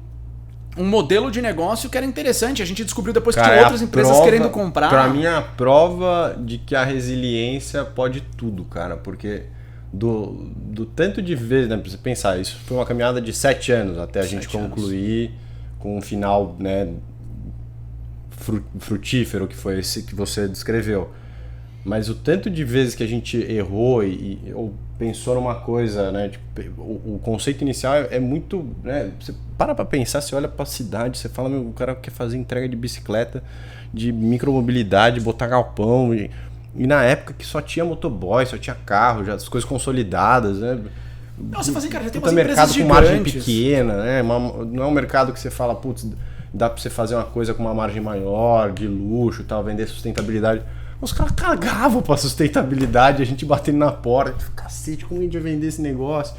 um modelo de negócio que era interessante. A gente descobriu depois que tinha outras empresas querendo comprar. Pra mim, a prova de que a resiliência pode tudo, cara. Porque do tanto de vezes, né, pra você pensar, isso foi uma caminhada de 7 anos até a gente concluir com um final, né, frutífero, que foi esse que você descreveu. Mas o tanto de vezes que a gente errou ou pensou numa coisa, né? Tipo, o conceito inicial é muito, né? Você para pra pensar, você olha pra cidade, você fala, o cara quer fazer entrega de bicicleta, de micromobilidade, botar galpão. E na época que só tinha motoboy, só tinha carro, já as coisas consolidadas, né? Não, você fala, cara, já tem umas mercado com margem pequena, né? Não é um mercado que você fala, putz, dá pra você fazer uma coisa com uma margem maior, de luxo, tal, vender sustentabilidade. Os caras cagavam pra sustentabilidade, a gente batendo na porta, cacete, como a gente vai vender esse negócio?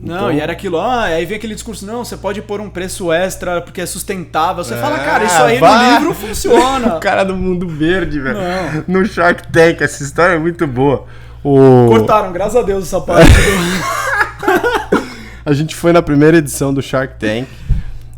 Não, então... e era aquilo, aí vem aquele discurso, não, você pode pôr um preço extra porque é sustentável. Você fala, cara, isso aí no livro funciona. O cara do mundo verde, velho. No Shark Tank, essa história é muito boa. Cortaram, graças a Deus, essa parte. A gente foi na primeira edição do Shark Tank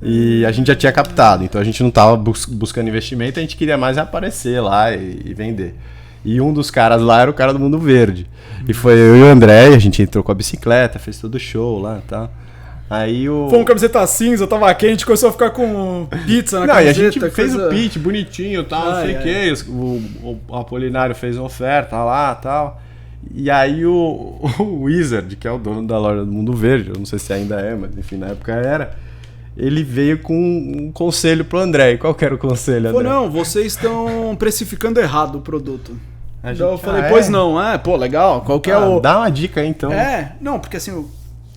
e a gente já tinha captado, então a gente não tava buscando investimento, a gente queria mais aparecer lá e vender. E um dos caras lá era o cara do Mundo Verde. E foi eu e o André, e a gente entrou com a bicicleta, fez todo o show lá e tal. Aí o... Foi uma camiseta cinza, tava quente, começou a ficar com pizza na camiseta. E a gente fez o pitch bonitinho e tal, não sei o que. O Apolinário fez uma oferta lá e tal. E aí o Wizard, que é o dono da loja do Mundo Verde, eu não sei se ainda é, mas enfim, na época era... Ele veio com um conselho pro André. E qual que era o conselho, André? Pô, não, vocês estão precificando errado o produto. Então eu falei, pois não, pô, legal, qual que é o... Dá uma dica aí, então. Não, porque assim,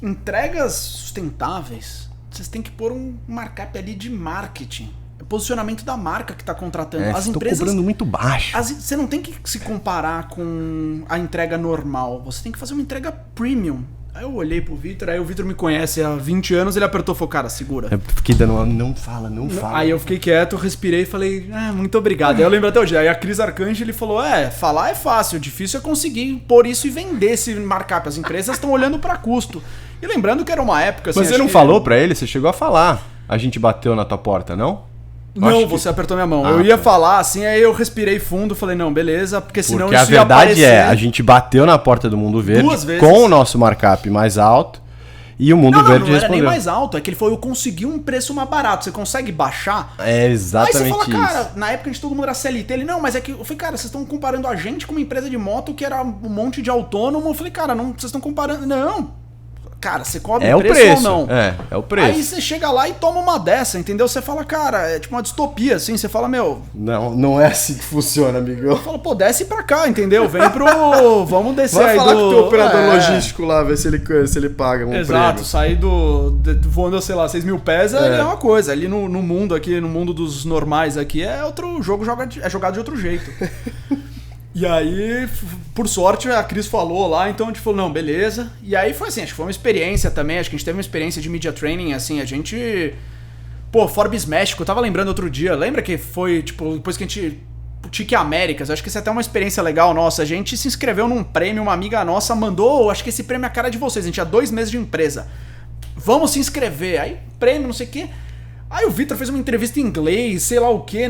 entregas sustentáveis, vocês têm que pôr um markup ali de marketing. É o posicionamento da marca que tá contratando. As empresas cobrando muito baixo. Você não tem que se comparar com a entrega normal, você tem que fazer uma entrega premium. Aí eu olhei pro Vitor, aí o Vitor me conhece há 20 anos, ele apertou e falou, cara, segura. Eu fiquei dando não fala. Aí eu fiquei quieto, respirei e falei, muito obrigado. Aí eu lembro até hoje, aí a Cris Arcanjo, ele falou, falar é fácil, difícil é conseguir pôr isso e vender esse markup. As empresas estão olhando pra custo. E lembrando que era uma época... Assim, mas você não falou pra ele? Você chegou a falar. A gente bateu na tua porta, não? Não, você apertou minha mão. Eu ia falar assim, aí eu respirei fundo, falei, não, beleza, porque senão porque isso a verdade a gente bateu na porta do Mundo Verde com o nosso markup mais alto e o Mundo Verde respondeu. Não era nem mais alto, é que ele falou, eu consegui um preço mais barato, você consegue baixar? É exatamente aí você fala, isso. Cara, na época a gente todo mundo era CLT, ele, não, mas é que, eu falei, cara, vocês estão comparando a gente com uma empresa de moto que era um monte de autônomo, eu falei, cara, não, vocês estão comparando, não... Cara, você cobra o preço ou não? É o preço. Aí você chega lá e toma uma dessa, entendeu? Você fala, cara, é tipo uma distopia, assim. Você fala, meu... Não é assim que funciona, amigão. Eu falo, pô, desce pra cá, entendeu? Vem pro... Vamos descer aí falar com o teu operador logístico lá, ver se ele paga um Exato, prêmio. Sair voando, sei lá, 6 mil pés é uma coisa. Ali no mundo aqui, no mundo dos normais aqui, é outro jogo, é jogado de outro jeito. E aí, por sorte, a Cris falou lá, então a gente falou, não, beleza. E aí foi assim, acho que foi uma experiência também, acho que a gente teve uma experiência de media training, assim, a gente... Pô, Forbes México, eu tava lembrando outro dia, lembra que foi, tipo, depois que a gente... Tique Américas, acho que isso é até uma experiência legal nossa, a gente se inscreveu num prêmio, uma amiga nossa mandou, acho que esse prêmio é a cara de vocês, a gente tinha 2 meses de empresa. Vamos se inscrever, aí prêmio, não sei o quê... Aí o Vitor fez uma entrevista em inglês, sei lá o que,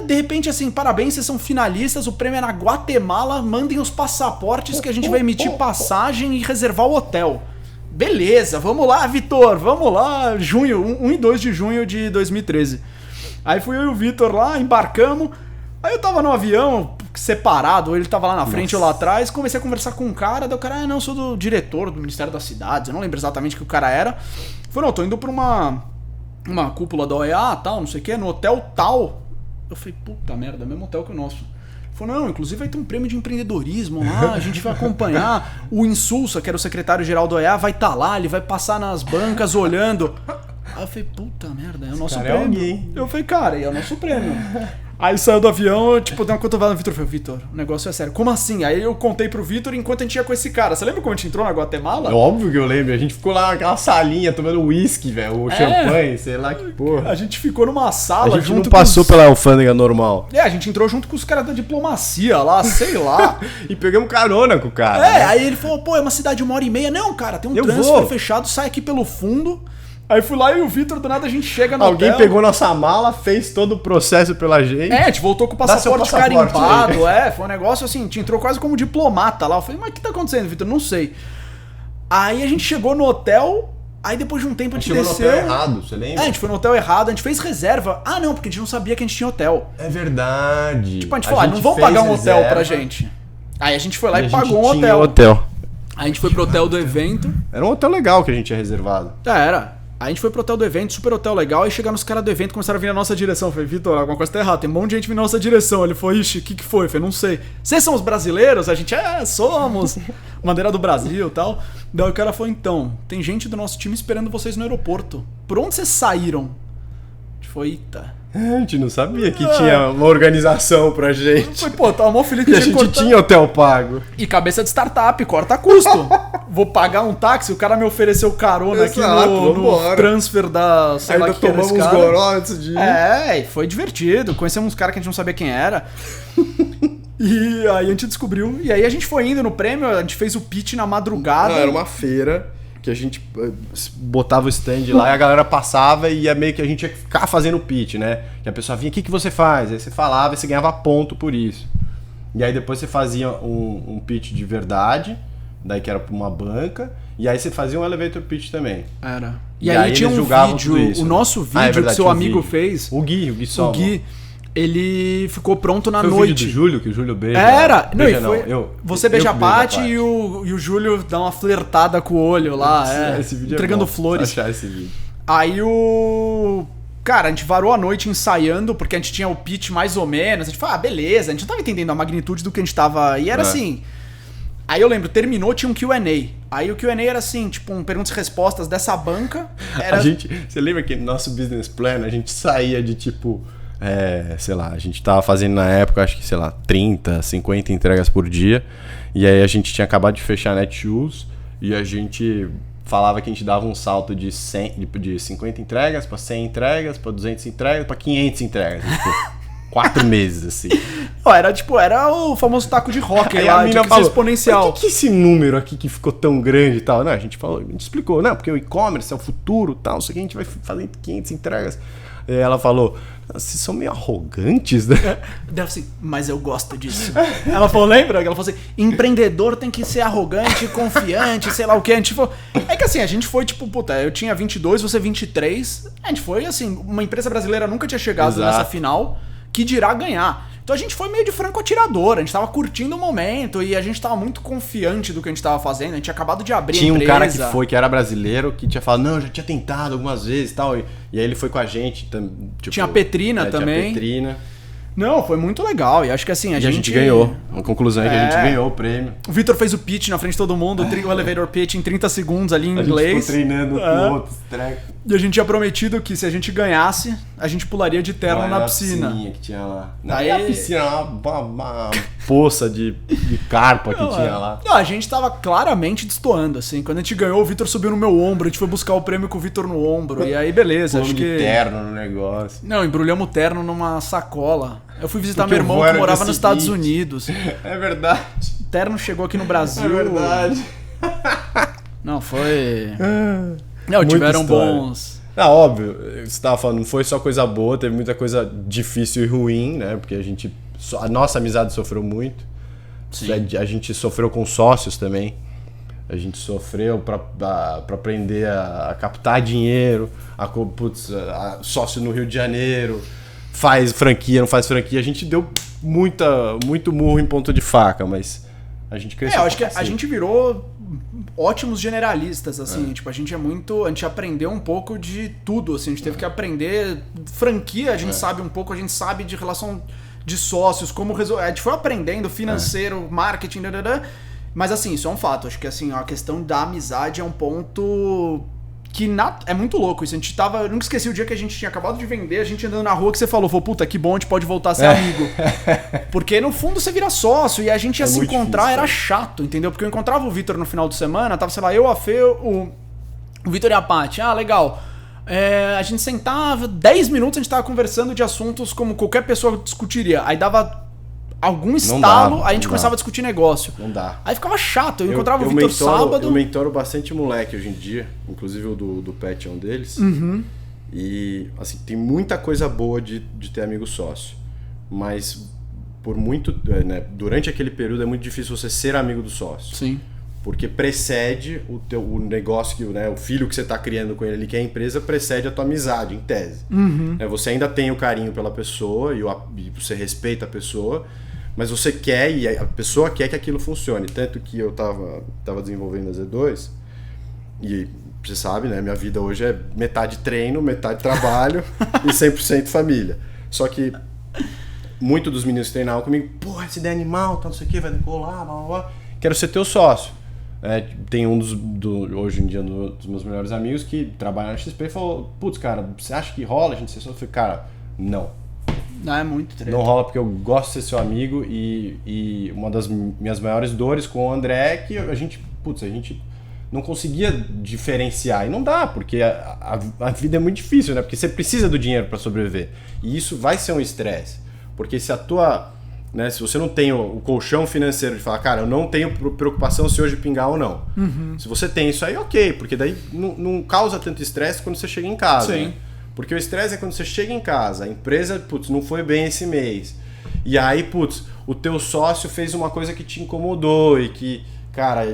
de repente assim, parabéns, vocês são finalistas, o prêmio é na Guatemala, mandem os passaportes que a gente vai emitir passagem e reservar o hotel. Beleza, vamos lá, Vitor, vamos lá, junho, 1 e 2 de junho de 2013. Aí fui eu e o Vitor lá, embarcamos, aí eu tava no avião, separado, ele tava lá na frente, eu lá atrás, comecei a conversar com um cara, daí o cara, não, sou do diretor do Ministério das Cidades, eu não lembro exatamente o que o cara era. Falei, não, tô indo pra uma cúpula da OEA, tal, não sei o que, no hotel tal. Eu falei, puta merda, mesmo hotel que o nosso. Ele falou, não, inclusive vai ter um prêmio de empreendedorismo lá, a gente vai acompanhar. O Insulsa, que era o secretário-geral da OEA, vai estar lá, ele vai passar nas bancas olhando. Aí eu falei, puta merda, é o nosso prêmio. Eu falei, cara, é o nosso prêmio. Aí saiu do avião, tipo, deu uma cotovelada no Vitor. Eu falei, Vitor, o negócio é sério. Como assim? Aí eu contei pro Vitor enquanto a gente ia com esse cara. Você lembra como a gente entrou na Guatemala? É óbvio que eu lembro. A gente ficou lá naquela salinha tomando uísque, velho. Ou champanhe, sei lá que porra. A gente ficou numa sala junto. A gente não passou pela alfândega normal. A gente entrou junto com os caras da diplomacia lá, sei lá. E pegamos carona com o cara. Né? Aí ele falou, pô, é uma cidade de 1h30. Não, cara, tem um transfer fechado, sai aqui pelo fundo. Aí fui lá e o Vitor, do nada, a gente chega no Alguém hotel. Pegou nossa mala, fez todo o processo pela gente. A gente voltou com o passaporte carimbado. Foi um negócio assim, a gente entrou quase como diplomata lá. Eu falei, mas o que tá acontecendo, Vitor? Não sei. Aí a gente chegou no hotel, aí depois de um tempo a gente desceu. No hotel errado, você lembra? A gente foi no hotel errado, a gente fez reserva. Ah, não, porque a gente não sabia que a gente tinha hotel. É verdade. Tipo, a gente falou, não vamos pagar um hotel pra gente. Aí a gente foi lá e pagou um hotel. Aí a gente foi pro hotel do evento. Era um hotel legal que a gente tinha reservado. Era. Aí a gente foi pro hotel do evento, super hotel legal, aí chegaram os caras do evento e começaram a vir na nossa direção. Eu falei, Vitor, alguma coisa tá errada, tem um monte de gente vindo na nossa direção. Ele falou, ixi, o que foi? Eu falei, não sei. Vocês são os brasileiros? A gente, somos. Bandeira do Brasil e tal. Daí o cara falou, então, tem gente do nosso time esperando vocês no aeroporto. Por onde vocês saíram? A gente falou, eita. A gente não sabia que tinha uma organização pra gente. Foi, pô, tava mó feliz que a gente tinha hotel pago. E cabeça de startup, corta custo. Vou pagar um táxi, o cara me ofereceu carona aqui no transfer da... Sei lá, que tomamos uns goró antes de ir. E foi divertido. Conhecemos uns caras que a gente não sabia quem era. E aí a gente descobriu. E aí a gente foi indo no prêmio, a gente fez o pitch na madrugada. Era uma feira que a gente botava o stand lá e a galera passava e meio que a gente ia ficar fazendo pitch, né? Que a pessoa vinha, o que você faz? Aí você falava e você ganhava ponto por isso. E aí depois você fazia um pitch de verdade, daí que era pra uma banca, e aí você fazia um elevator pitch também. Era. E aí tinha um vídeo, isso, o nosso vídeo é verdade, que seu amigo fez. O Gui Solomon. O Gui, ele ficou pronto na foi noite. O vídeo do Júlio, que o Júlio beija. Era! Não, beija, foi, você beija a Paty e o Júlio dá uma flertada com o olho lá, esse vídeo entregando é bom, flores. Achar esse vídeo. Aí Cara, a gente varou a noite ensaiando, porque a gente tinha o pitch mais ou menos. A gente falou, beleza, a gente não tava entendendo a magnitude do que a gente tava. E era assim. Aí eu lembro, terminou, tinha um Q&A. Aí o Q&A era assim, tipo, perguntas e respostas dessa banca. Era... Você lembra que no nosso business plan a gente saía de tipo, sei lá, a gente tava fazendo na época, acho que, sei lá, 30, 50 entregas por dia. E aí a gente tinha acabado de fechar a Netshoes e a gente falava que a gente dava um salto de 50 entregas para 100 entregas, para 200 entregas, para 500 entregas. Tipo, 4 meses, assim. Era o famoso taco de rock aí lá, a mina de falou, exponencial. Mas o que é esse número aqui que ficou tão grande e tal? Não, a gente explicou, não, porque o e-commerce é o futuro e tal, não sei o que, a gente vai fazer 500 entregas. E ela falou, vocês são meio arrogantes, né? Deve assim, mas eu gosto disso. Ela falou, lembra? Ela falou assim, empreendedor tem que ser arrogante, confiante, sei lá o que. A gente falou, é que assim, a gente foi tipo, puta, eu tinha 22, você 23. A gente foi assim, uma empresa brasileira nunca tinha chegado nessa final, que dirá ganhar. Então a gente foi meio de franco atirador, a gente tava curtindo o momento e a gente tava muito confiante do que a gente tava fazendo, a gente tinha acabado de abrir a empresa. Tinha um cara que era brasileiro, que tinha falado, não, eu já tinha tentado algumas vezes e tal, e aí ele foi com a gente. Tipo, tinha a Petrina também. Tinha a Petrina. Não, foi muito legal. E acho que assim, a gente ganhou. A conclusão é que a gente ganhou o prêmio. O Vitor fez o pitch na frente de todo mundo, o elevator pitch em 30 segundos ali em inglês. A gente ficou treinando com outros trecos. E a gente tinha prometido que se a gente ganhasse, a gente pularia de terno na piscina. Que tinha lá. Aí a piscina, uma poça de carpa que tinha lá. Não, a gente tava claramente destoando, assim. Quando a gente ganhou, o Vitor subiu no meu ombro, a gente foi buscar o prêmio com o Vitor no ombro. E aí, beleza. Acho que terno no negócio. Não, embrulhamos o terno numa sacola. Eu fui visitar meu irmão que morava nos Estados Unidos. É verdade. O terno chegou aqui no Brasil. É verdade. Não, foi... Não, tiveram bons... Ah, óbvio, você tava falando, não foi só coisa boa, teve muita coisa difícil e ruim, né? Porque a nossa amizade sofreu muito. Sim. A gente sofreu com sócios também. A gente sofreu para aprender a captar dinheiro, sócio no Rio de Janeiro, faz franquia, não faz franquia. A gente deu muito murro em ponta de faca, mas a gente cresceu. Eu acho que a gente virou ótimos generalistas, assim, tipo, a gente aprendeu um pouco de tudo, assim, a gente teve que aprender franquia, a gente sabe um pouco, a gente sabe de relação de sócios, como resolver, a gente foi aprendendo financeiro, marketing, mas assim, isso é um fato, acho que assim, a questão da amizade é um ponto que é muito louco isso, eu nunca esqueci o dia que a gente tinha acabado de vender, a gente andando na rua que você falou, puta, que bom, a gente pode voltar a ser amigo. Porque no fundo você vira sócio e a gente ia se encontrar, difícil, era chato, entendeu? Porque eu encontrava o Vitor no final de semana, tava, sei lá, eu, a Fê, o Vitor e a Paty, legal. A gente sentava, 10 minutos a gente tava conversando de assuntos como qualquer pessoa discutiria, aí dava algum estalo, aí a gente começava a discutir negócio. Não dá. Aí ficava chato. Eu encontrava o Vitor sábado. Eu mentoro bastante moleque hoje em dia, inclusive o do Pet é um deles. Uhum. E assim, tem muita coisa boa de ter amigo sócio. Mas durante aquele período é muito difícil você ser amigo do sócio. Sim. Porque precede o negócio, o filho que você está criando com ele, que é a empresa, precede a tua amizade, em tese. Uhum. Você ainda tem o carinho pela pessoa e você respeita a pessoa, mas você quer e a pessoa quer que aquilo funcione. Tanto que eu tava desenvolvendo a Z2 e você sabe, né? Minha vida hoje é metade treino, metade trabalho e 100% família. Só que muitos dos meninos que treinavam comigo, porra, essa ideia é animal, tá, não sei o que, vai decolar, blá, blá, blá. Quero ser teu sócio. Tem um hoje em dia dos meus melhores amigos que trabalha na XP e falou, putz, cara, você acha que rola a gente ser sócio? Eu falei, cara, não. Não, é muito treta. Não rola porque eu gosto de ser seu amigo e uma das minhas maiores dores com o André é que a gente não conseguia diferenciar. E não dá, porque a vida é muito difícil, né? Porque você precisa do dinheiro para sobreviver. E isso vai ser um estresse. Porque se a tua né? Se você não tem o colchão financeiro de falar, cara, eu não tenho preocupação se hoje pingar ou não. Se você tem isso aí, ok, porque daí não causa tanto estresse quando você chega em casa. Sim. Né? Porque o estresse é quando você chega em casa, a empresa, putz, não foi bem esse mês. E aí, putz, o teu sócio fez uma coisa que te incomodou e que, cara,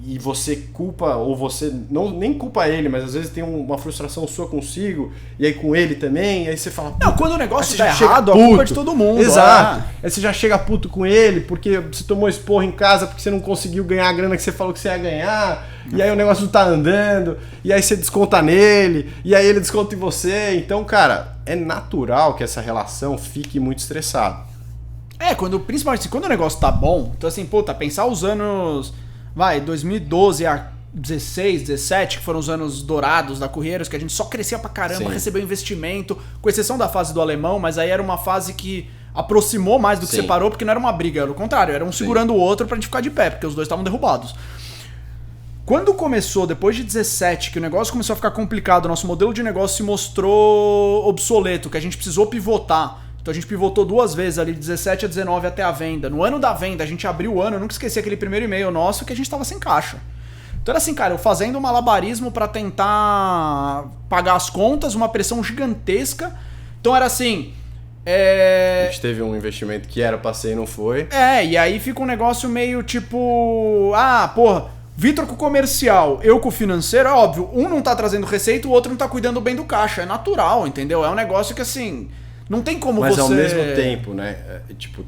e você culpa, ou você nem culpa ele, mas às vezes tem uma frustração sua consigo, e aí com ele também, e aí você fala... Não, quando o negócio tá errado, a culpa é de todo mundo. Exato. Aí você já chega puto com ele, porque você tomou esporro em casa, porque você não conseguiu ganhar a grana que você falou que você ia ganhar, e aí o negócio não tá andando, e aí você desconta nele, e aí ele desconta em você. Então, cara, é natural que essa relação fique muito estressada. Principalmente quando o negócio tá bom, então assim, puta, pensar os anos... 2012 a 16, 17, que foram os anos dourados da Correios, que a gente só crescia pra caramba, Sim. recebeu investimento, com exceção da fase do alemão, mas aí era uma fase que aproximou mais do que separou, porque não era uma briga, era o contrário, era um segurando o outro pra gente ficar de pé, porque os dois estavam derrubados. Quando começou, depois de 17, que o negócio começou a ficar complicado, nosso modelo de negócio se mostrou obsoleto, que a gente precisou pivotar. Então a gente pivotou 2 vezes ali, de 17 a 19 até a venda. No ano da venda, a gente abriu o ano, eu nunca esqueci aquele primeiro e-mail nosso que a gente tava sem caixa. Então era assim, cara, eu fazendo um malabarismo pra tentar pagar as contas, uma pressão gigantesca. Então era assim... A gente teve um investimento que era pra ser e não foi. E aí fica um negócio meio tipo... Vitor com o comercial, eu com o financeiro, é óbvio, um não tá trazendo receita, o outro não tá cuidando bem do caixa. É natural, entendeu? É um negócio que assim... Não tem como Mas você... ao mesmo tempo, né?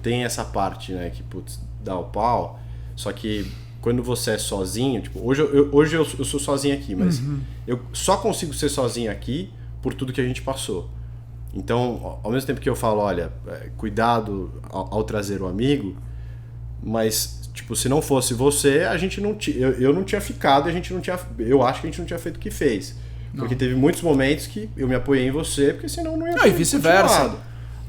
Tem essa parte, né? Que, putz, dá o pau. Só que quando você é sozinho... Hoje eu sou sozinho aqui, mas eu só consigo ser sozinho aqui por tudo que a gente passou. Então, ao mesmo tempo que eu falo, olha, cuidado ao trazer o amigo, mas, se não fosse você, a gente não eu não tinha ficado, eu acho que a gente não tinha feito o que fez. Porque teve muitos momentos que eu me apoiei em você, porque senão não ia ter. E vice-versa.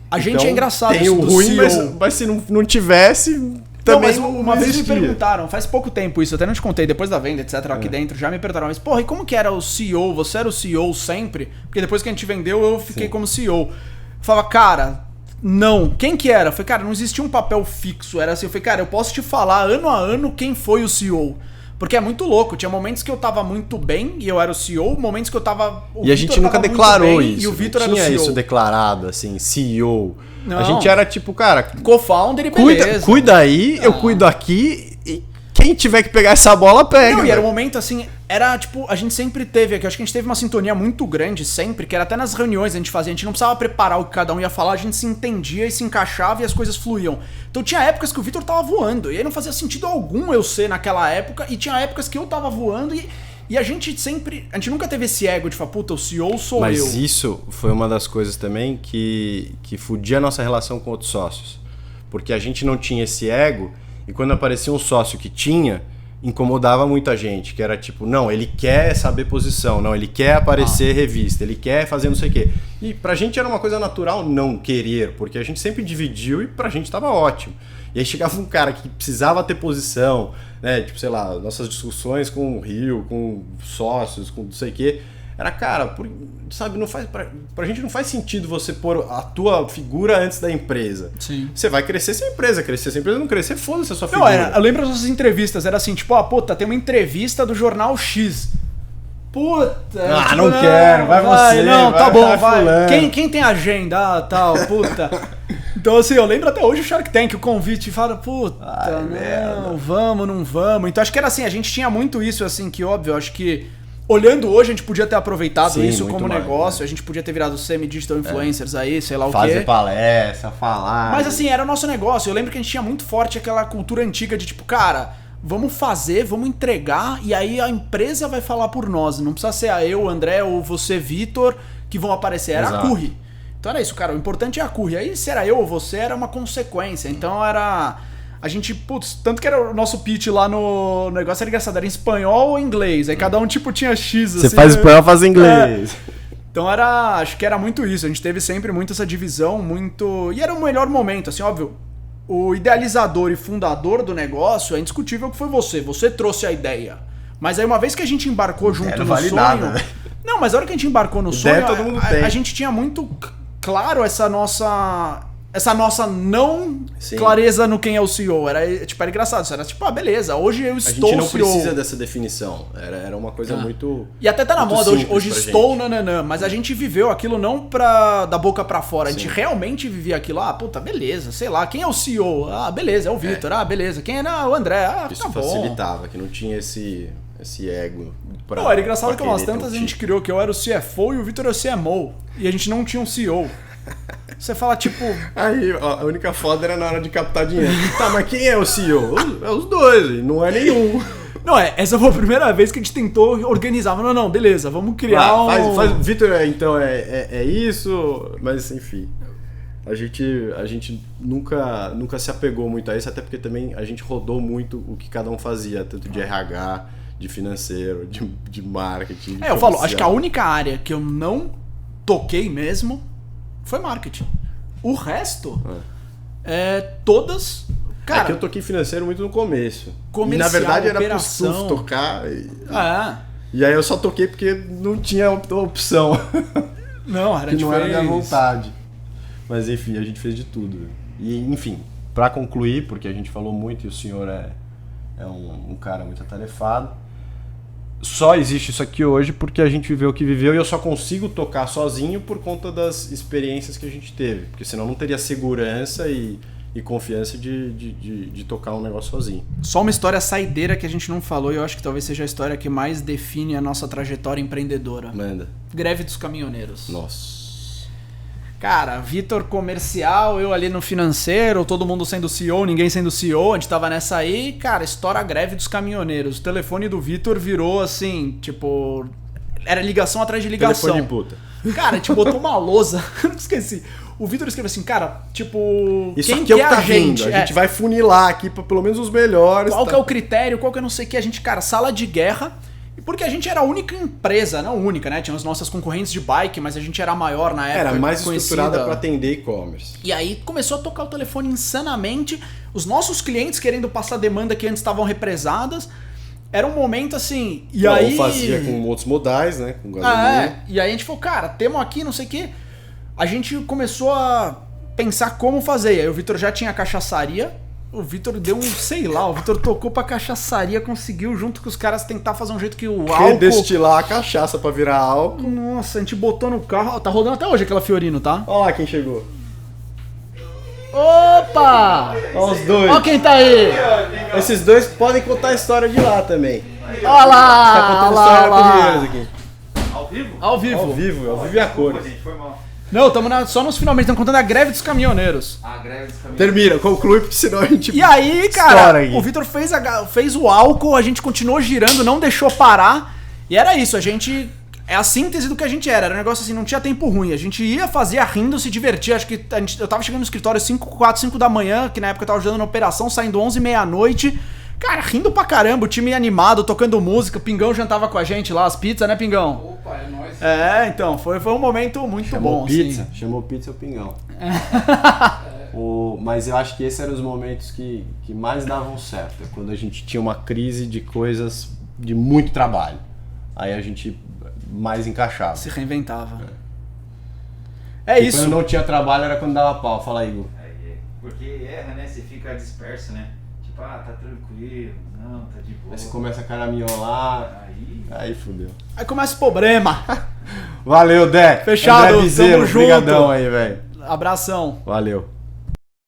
A gente é engraçado. Tem o ruim, mas se não tivesse, também não, uma vez me perguntaram, faz pouco tempo isso, até não te contei, depois da venda, etc, aqui dentro, já me perguntaram, mas porra, e como que era o CEO? Você era o CEO sempre? Porque depois que a gente vendeu, eu fiquei como CEO. Eu falava, cara, não. Quem que era? Eu falei, cara, não existia um papel fixo. Era assim, eu falei, cara, eu posso te falar ano a ano quem foi o CEO. Porque é muito louco, tinha momentos que eu tava muito bem e eu era o CEO, momentos que eu tava... E a gente nunca declarou isso. E o Vitor era o CEO. Tinha isso declarado, assim, CEO. Não. A gente era tipo, cara... Co-founder e beleza. Cuida aí, eu cuido aqui e quem tiver que pegar essa bola, pega. Não, e era um momento assim, era tipo, a gente sempre teve aqui, acho que a gente teve uma sintonia muito grande sempre, que era até nas reuniões a gente fazia, a gente não precisava preparar o que cada um ia falar, a gente se entendia e se encaixava e as coisas fluíam. Então tinha épocas que o Vitor tava voando, e aí não fazia sentido algum eu ser naquela época, e tinha épocas que eu tava voando e a gente nunca teve esse ego de falar, puta, o CEO sou eu. Mas isso foi uma das coisas também que fudia a nossa relação com outros sócios. Porque a gente não tinha esse ego, e quando aparecia um sócio que tinha, incomodava muita gente, que era tipo, não, ele quer saber posição, não, ele quer aparecer revista, ele quer fazer não sei o quê. E pra gente era uma coisa natural não querer, porque a gente sempre dividiu e pra gente tava ótimo. E aí chegava um cara que precisava ter posição, né, tipo, sei lá, nossas discussões com o Rio, com sócios, com não sei o quê, era, cara, sabe, não faz, pra gente não faz sentido você pôr a tua figura antes da empresa. Sim. Você vai crescer se a empresa não crescer, foda-se a sua figura. Eu lembro das nossas entrevistas, era assim, tipo, puta, tem uma entrevista do Jornal X. Puta, tipo, não quero, vai você. Não, tá bom, vai. Quem tem agenda, tal, puta. Então, assim, eu lembro até hoje o Shark Tank, o convite, e fala, puta, vamos, não vamos. Então, acho que era assim, a gente tinha muito isso, assim, que óbvio, acho que olhando hoje, a gente podia ter aproveitado isso como negócio, né? A gente podia ter virado semi-digital influencers aí, sei lá o quê. Fazer palestra, falar. Mas assim, era o nosso negócio. Eu lembro que a gente tinha muito forte aquela cultura antiga de tipo, cara, vamos fazer, vamos entregar e aí a empresa vai falar por nós. Não precisa ser eu, André ou você, Vitor, que vão aparecer. Era a Curry. Então era isso, cara. O importante é a Curry. Aí se era eu ou você, era uma consequência. Então era... A gente, tanto que era o nosso pitch lá no negócio, era engraçado, era em espanhol ou inglês, aí cada um tipo tinha X, assim. Você faz espanhol, faz inglês. Então acho que era muito isso, a gente teve sempre muito essa divisão, e era o melhor momento, assim, óbvio, o idealizador e fundador do negócio é indiscutível que foi você trouxe a ideia, mas aí uma vez que a gente embarcou junto no sonho... Nada, né? Não, mas a hora que a gente embarcou no sonho, todo mundo tem. A gente tinha muito claro essa nossa... essa nossa não clareza no quem é o CEO. Era engraçado. Isso era tipo, beleza, hoje eu estou CEO. A gente não precisa dessa definição. Era uma coisa muito... E até tá na moda, hoje estou nananã. Mas a gente viveu aquilo não da boca pra fora. A gente realmente vivia aquilo. Puta, beleza, sei lá. Quem é o CEO? Beleza, é o Vitor. Beleza. Quem é o André? Isso facilitava, que não tinha esse ego. Era engraçado que umas tantas a gente criou que eu era o CFO e o Vitor era o CMO. E a gente não tinha um CEO. Você fala, tipo... Aí, a única foda era na hora de captar dinheiro. Tá, mas quem é o CEO? É os dois, não é nenhum. Não, essa foi a primeira vez que a gente tentou organizar. Não, beleza, vamos criar Vitor, então, é isso, mas enfim... A gente nunca se apegou muito a isso, até porque também a gente rodou muito o que cada um fazia, tanto de RH, de financeiro, de marketing. Eu falo, acho que a única área que eu não toquei mesmo foi marketing. O resto todas... Cara, é que eu toquei financeiro muito no começo. Comercial, e na verdade era operação. pro SUF tocar. E aí eu só toquei porque não tinha opção. Não, era que não era minha vontade. Mas enfim, a gente fez de tudo. E enfim, pra concluir, porque a gente falou muito e o senhor é um cara muito atarefado, só existe isso aqui hoje porque a gente viveu o que viveu e eu só consigo tocar sozinho por conta das experiências que a gente teve. Porque senão não teria segurança e confiança de tocar um negócio sozinho. Só uma história saideira que a gente não falou e eu acho que talvez seja a história que mais define a nossa trajetória empreendedora. Manda. Greve dos caminhoneiros. Nossa. Cara, Vitor comercial, eu ali no financeiro, todo mundo sendo CEO, ninguém sendo CEO, a gente tava nessa aí, cara, estoura a greve dos caminhoneiros. O telefone do Vitor virou assim, tipo... Era ligação atrás de ligação. Telefone de puta. Cara, a gente botou uma lousa, não esqueci. O Vitor escreveu assim, cara, tipo... Isso quem aqui é o que é tá a gente? vindo. A gente vai funilar aqui pra pelo menos os melhores. Qual que é o critério, qual que é não sei o que. A gente, cara, sala de guerra... Porque a gente era a única empresa, não única, né? Tinha as nossas concorrentes de bike, mas a gente era a maior na época. Era mais estruturada para atender e-commerce. E aí começou a tocar o telefone insanamente. Os nossos clientes querendo passar demanda que antes estavam represadas. Era um momento assim... E não, aí... fazia com outros modais, né? Com gasolina. E aí a gente falou, cara, temos aqui não sei o quê. A gente começou a pensar como fazer. Aí o Vitor já tinha a cachaçaria. O Vitor deu o Vitor tocou pra cachaçaria, conseguiu junto com os caras tentar fazer um jeito que o álcool... Redestilar a cachaça pra virar álcool. Nossa, a gente botou no carro, tá rodando até hoje aquela Fiorino, tá? Olha lá quem chegou. Opa! Olha os dois. Olha quem tá aí. Esses dois podem contar a história de lá também. Olha lá! Tá contando a história da Pinheiros aqui. Ao vivo? Ao vivo. Ao vivo e a cores. Gente, foi mal. Não, estamos só nos finalmente, estamos contando a greve dos caminhoneiros. A greve dos caminhoneiros. Termina, conclui, porque senão a gente... E aí, cara, o Vitor fez o álcool, a gente continuou girando, não deixou parar. E era isso, a gente... É a síntese do que a gente era. Era um negócio assim, não tinha tempo ruim. A gente ia, fazia rindo, se divertia. Acho que eu tava chegando no escritório 5 da manhã, que na época eu tava ajudando na operação, saindo 11, meia-noite. Cara, rindo pra caramba, o time animado, tocando música. O Pingão jantava com a gente lá, as pizzas, né, Pingão? Opa, é nóis. Então, foi um momento muito bom. Pizza, assim. Chamou pizza o Pingão. Mas eu acho que esses eram os momentos que mais davam certo. Quando a gente tinha uma crise de coisas de muito trabalho. Aí a gente mais encaixava. Se reinventava. É isso. Quando não tinha trabalho era quando dava pau. Fala aí, Igor. Porque erra, né? Você fica disperso, né? Tipo, tá tranquilo, não, tá de boa. Aí você começa a caraminholar. Aí fudeu. Aí começa o problema. Valeu, Dé. Fechado, André Bezerro, tamo junto. brigadão aí, velho. Abração. Valeu.